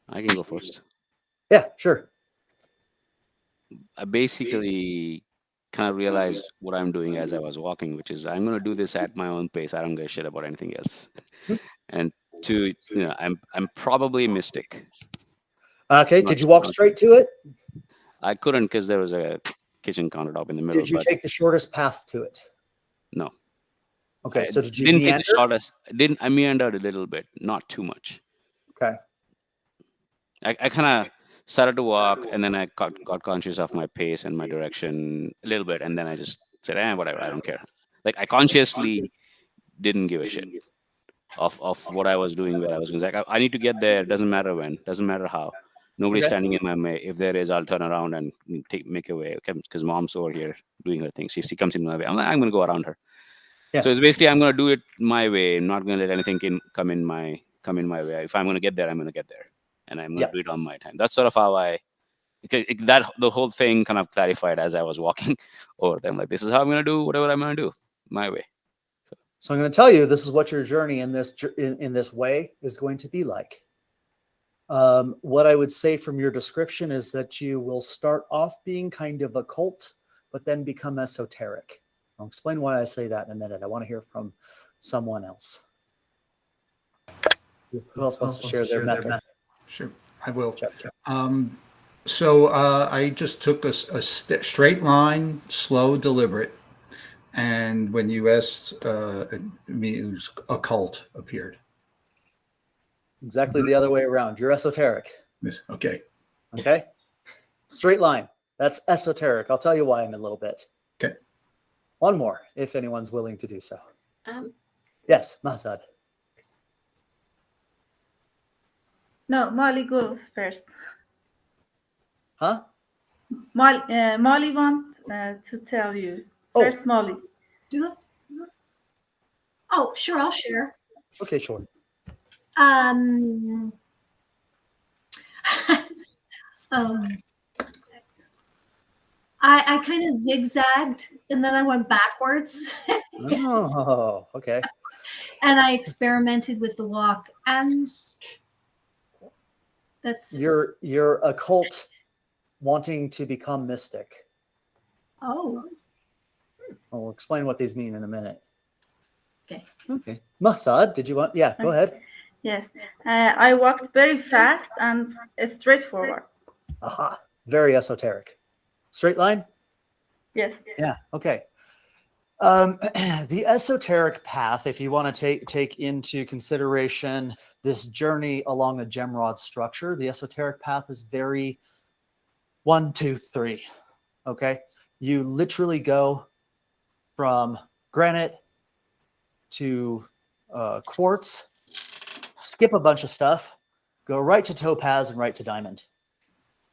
I can go first. Yeah, sure. I basically kind of realized what I'm doing as I was walking, which is I'm going to do this at my own pace. I don't give a shit about anything else. And I'm probably a mystic. Okay. Not- Did you walk not- straight to it? I couldn't because there was a kitchen countertop in the middle. Did you but take the shortest path to it? no, Okay. I So did you didn't take meander? the shortest. I meandered a little bit, not too much. Okay. I kind of started to walk, and then I got conscious of my pace and my direction a little bit, and then I just said, whatever, I don't care. Like I consciously didn't give a shit of what I was doing, where I was going. Like I need to get there. Doesn't matter when. Doesn't matter how. Nobody's Okay. standing in my way. If there is, I'll turn around and make a way. Okay, because mom's over here doing her thing. If she comes in my way, I'm going to go around her. Yeah. So it's basically I'm going to do it my way. I'm not going to let anything come in my way. If I'm going to get there, I'm going to get there, and I'm going to do it on my time. That's sort of how the whole thing kind of clarified as I was walking over there. I'm like, this is how I'm going to do whatever I'm going to do my way. So I'm going to tell you, this is what your journey in this way is going to be like. What I would say from your description is that you will start off being kind of occult, but then become esoteric. I'll explain why I say that in a minute. I want to hear from someone else. Who else wants to share their method? Sure, I will. Sure. So I just took a straight line, slow, deliberate. And when you asked me, it was occult appeared. Exactly the other way around. You're esoteric. Yes. Okay. Okay. Straight line. That's esoteric. I'll tell you why in a little bit. Okay. One more, if anyone's willing to do so. Um, Yes, Mahsad. No, Molly goes first. Huh? Molly wants to tell you. Oh. First, Molly. do it. Oh, sure, I'll share. Okay, sure. Um, I kind of zigzagged and then I went backwards Oh, okay. and I experimented with the walk, and that's You're occult wanting to become mystic. oh, I'll explain what these mean in a minute. okay. Okay. Mahsad, did you want? Yeah, go ahead. Yes. I walked very fast and straightforward. Aha. Very esoteric. Straight line? Yes. Yeah. Okay. The esoteric path, if you want to take into consideration this journey along a gemrod structure, the esoteric path is very 1, 2, 3. Okay. You literally go from granite to quartz, skip a bunch of stuff, go right to topaz and right to diamond.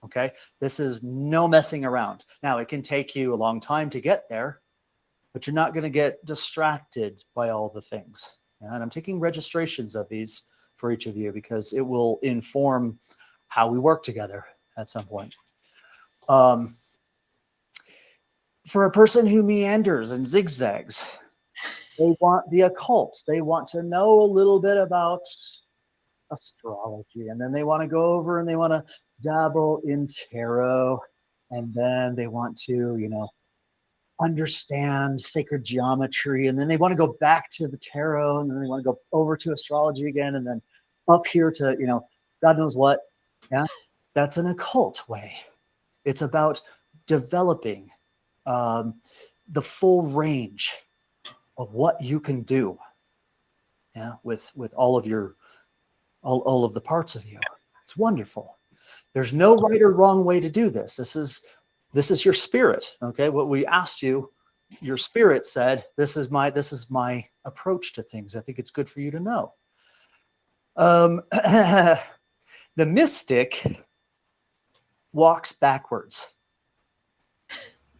Okay. This is no messing around. Now, it can take you a long time to get there, but you're not going to get distracted by all the things. And I'm taking registrations of these for each of you because it will inform how we work together at some point. For a person who meanders and zigzags, they want the occult. They want to know a little bit about astrology, and then they want to go over and they want to dabble in tarot, and then they want to, understand sacred geometry, and then they want to go back to the tarot, and then they want to go over to astrology again, and then up here to, God knows what. Yeah, that's an occult way. It's about developing the full range of what you can do. Yeah, with all of your all of the parts of you. It's wonderful. There's no right or wrong way to do this. This is your spirit. Okay, what we asked you, your spirit said, this is my approach to things. I think it's good for you to know. The mystic walks backwards.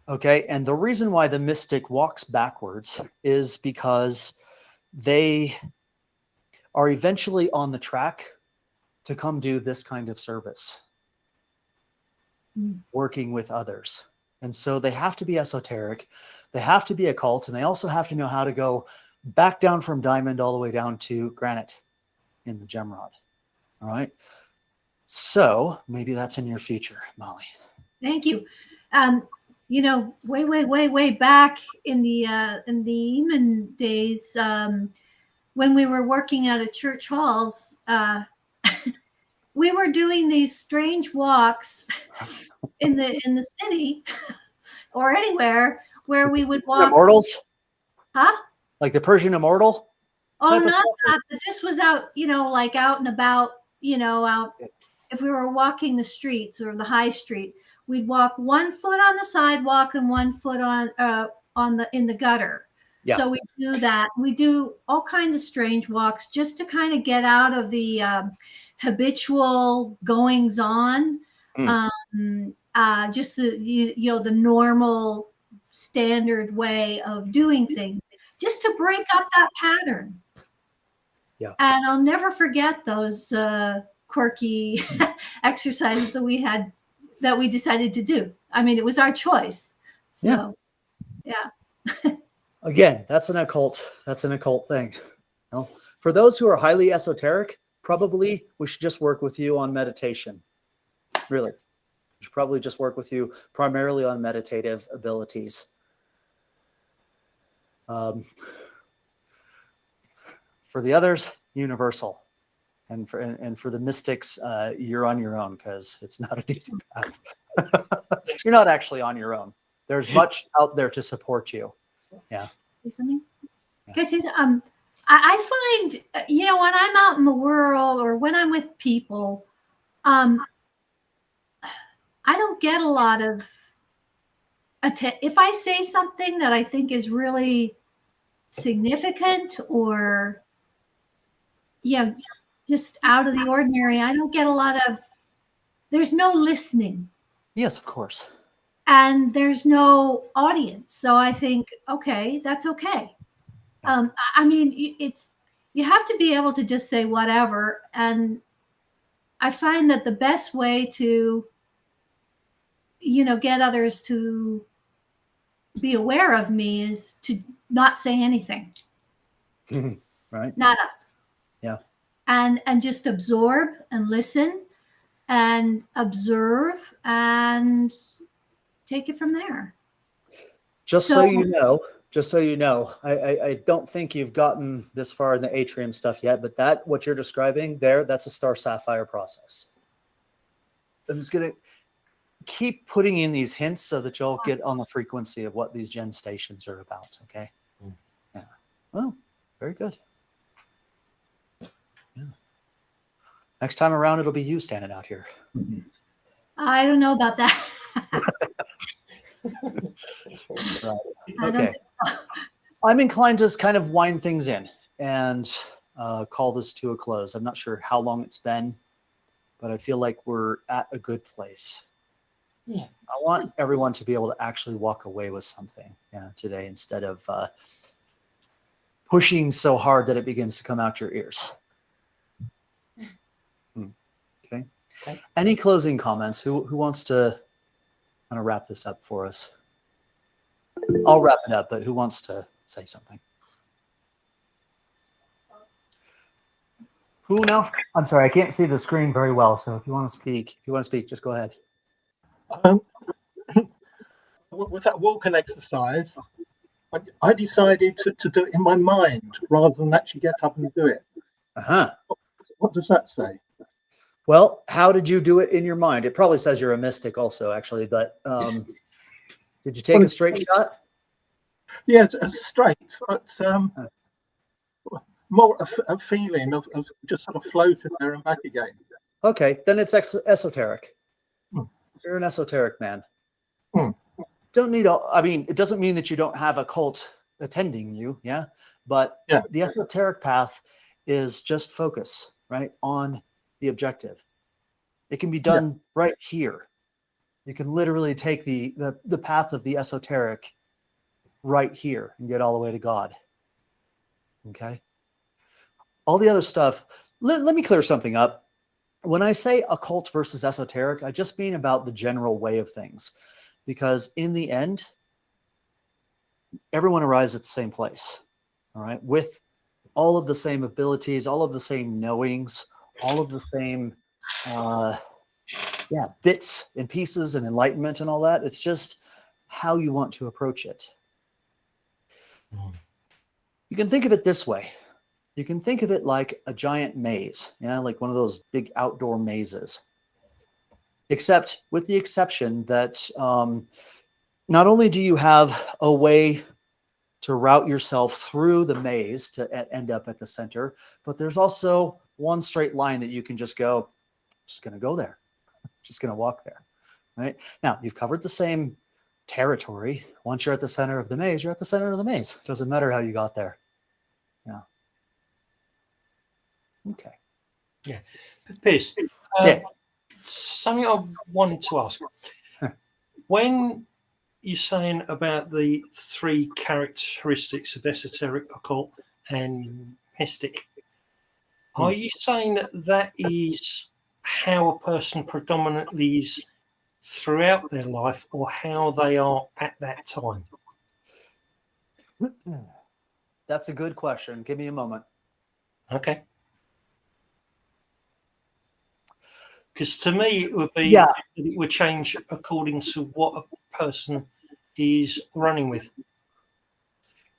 Okay, and the reason why the mystic walks backwards is because they are eventually on the track to come do this kind of service, working with others. And so they have to be esoteric, they have to be occult, and they also have to know how to go back down from diamond all the way down to granite in the gem rod. All right. So maybe that's in your future, Molly. Thank you. You know, way back in the Eamon days, when we were working out of church halls, we were doing these strange walks in the city or anywhere where we would walk. Immortals? Huh? Like the Persian immortal? Oh, not that, but this was out, you know, like out and about, you know, out. If we were walking the streets or the high street, we'd walk 1 foot on the sidewalk and 1 foot in the gutter. Yeah. So we do that. We do all kinds of strange walks just to kind of get out of the habitual goings on. Just the you know, the normal standard way of doing things, just to break up that pattern. Yeah. And I'll never forget those quirky exercises that we decided to do. I mean, it was our choice. So, yeah. Again, that's an occult thing. You know? For those who are highly esoteric, probably we should just work with you on meditation. Really. We should probably just work with you primarily on meditative abilities. For the others, universal. And for the mystics, you're on your own, because it's not an easy path. You're not actually on your own. There's much out there to support you. Yeah. Say something? Yeah. Okay, I find, you know, when I'm out in the world or when I'm with people, I don't get a lot of if I say something that I think is really significant or, yeah, just out of the ordinary, I don't get a lot of, there's no listening. Yes, of course. And there's no audience. So I think, okay, that's okay. I mean, you have to be able to just say whatever. And I find that the best way to, you know, get others to be aware of me is to not say anything. Right. Nada. Yeah. And just absorb and listen and observe and take it from there. Just so you know, I don't think you've gotten this far in the atrium stuff yet, but what you're describing there, that's a star sapphire process. I'm just going to keep putting in these hints so that you'll get on the frequency of what these gen stations are about. Okay. Yeah. Well, very good. Yeah. Next time around, it'll be you standing out here. I don't know about that. Right. Okay. I'm inclined to kind of wind things in and call this to a close. I'm not sure how long it's been, but I feel like we're at a good place. Yeah. I want everyone to be able to actually walk away with something today, instead of pushing so hard that it begins to come out your ears. Okay. Any closing comments? Who wants to kind of wrap this up for us? I'll wrap it up, but who wants to say something? Who now? I'm sorry, I can't see the screen very well. So if you want to speak, just go ahead. With that walking exercise, I decided to do it in my mind rather than actually get up and do it. What does that say? Well, how did you do it in your mind? It probably says you're a mystic also, actually, but did you take a straight shot? Yes, straight. It's more a feeling of just sort of floating there and back again. Okay, then it's esoteric. You're an esoteric man. Don't need I mean, it doesn't mean that you don't have a cult attending you, yeah? But the esoteric path is just focus, right, on the objective. It can be done right here. You can literally take the path of the esoteric right here and get all the way to God. Okay? All the other stuff, let me clear something up. when I say occult versus esoteric, I just mean about the general way of things, because in the end, everyone arrives at the same place, all right, with all of the same abilities, all of the same knowings, all of the same bits and pieces and enlightenment and all that. It's just how you want to approach it. You can think of it this way. You can think of it like a giant maze, like one of those big outdoor mazes. Except with the exception that not only do you have a way to route yourself through the maze to end up at the center, but there's also one straight line that you can just go, just going to go there, just going to walk there, right? Now, you've covered the same territory. Once you're at the center of the maze, you're at the center of the maze. Doesn't matter how you got there. Yeah. Okay. Yeah. Piers, something I wanted to ask. When you're saying about the three characteristics of esoteric, occult, and mystic, are you saying that is how a person predominantly is throughout their life, or how they are at that time? That's a good question. Give me a moment. Okay. Because to me, it would be it would change according to what a person is running with.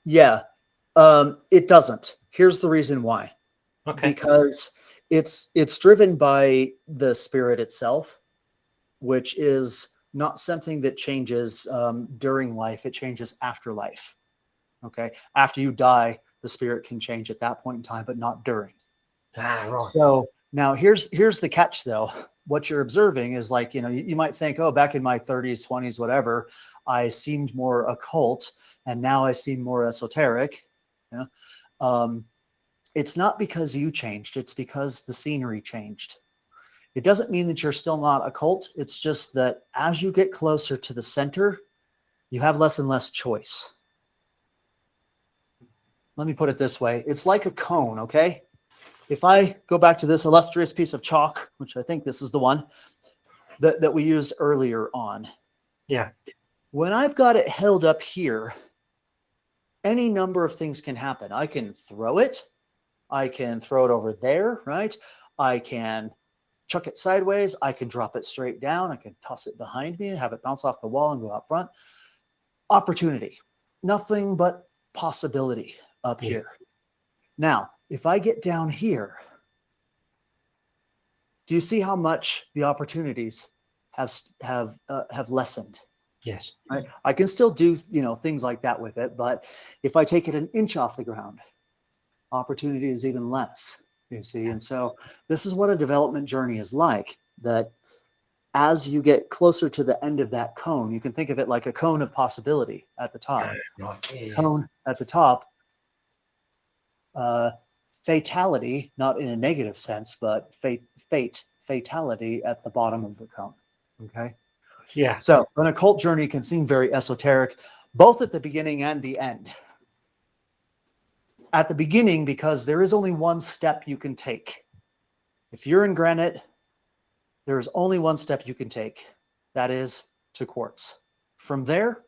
Yeah, it doesn't. Here's the reason why. Okay. Because it's driven by the spirit itself, which is not something that changes during life. It changes after life. Okay. After you die, the spirit can change at that point in time, but not during. Ah, right. So now here's the catch, though. What you're observing is like, you might think, oh, back in my 30s, 20s, whatever, I seemed more occult, and now I seem more esoteric. It's not because you changed. It's because the scenery changed. It doesn't mean that you're still not occult. It's just that as you get closer to the center, you have less and less choice. Let me put it this way. It's like a cone, okay? If I go back to this illustrious piece of chalk, which I think this is the one that we used earlier on. Yeah. When I've got it held up here, any number of things can happen. I can throw it. I can throw it over there, right? I can chuck it sideways. I can drop it straight down. I can toss it behind me and have it bounce off the wall and go out front. Opportunity. Nothing but possibility up here. Now, if I get down here, do you see how much the opportunities have lessened? Yes. I can still do things like that with it, but if I take it an inch off the ground, opportunity is even less. You see, and so this is what a development journey is like. That as you get closer to the end of that cone, you can think of it like a cone of possibility at the top. Cone at the top. Fatality, not in a negative sense, but fatality at the bottom of the cone. Okay. Yeah. So an occult journey can seem very esoteric, both at the beginning and the end. At the beginning, because there is only one step you can take. If you're in granite, there is only one step you can take. That is to quartz. From there,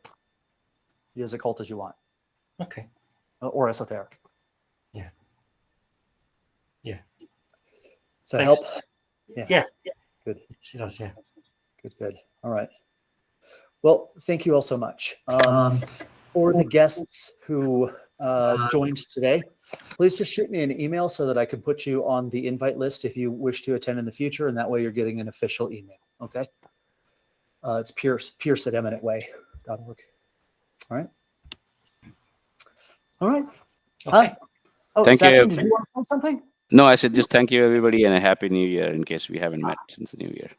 be as occult as you want. Okay. Or esoteric. Yeah. Yeah. Does that help? Yeah. Good. She does, yeah. Good. All right. Well, thank you all so much. For the guests who joined today, please just shoot me an email so that I can put you on the invite list if you wish to attend in the future, and that way you're getting an official email. Okay. It's Pierce at eminentway.org. All right. Okay. Oh, Thank Sachin, you. did you want to say something? No, I said just thank you, everybody, and a happy new year in case we haven't met since the new year.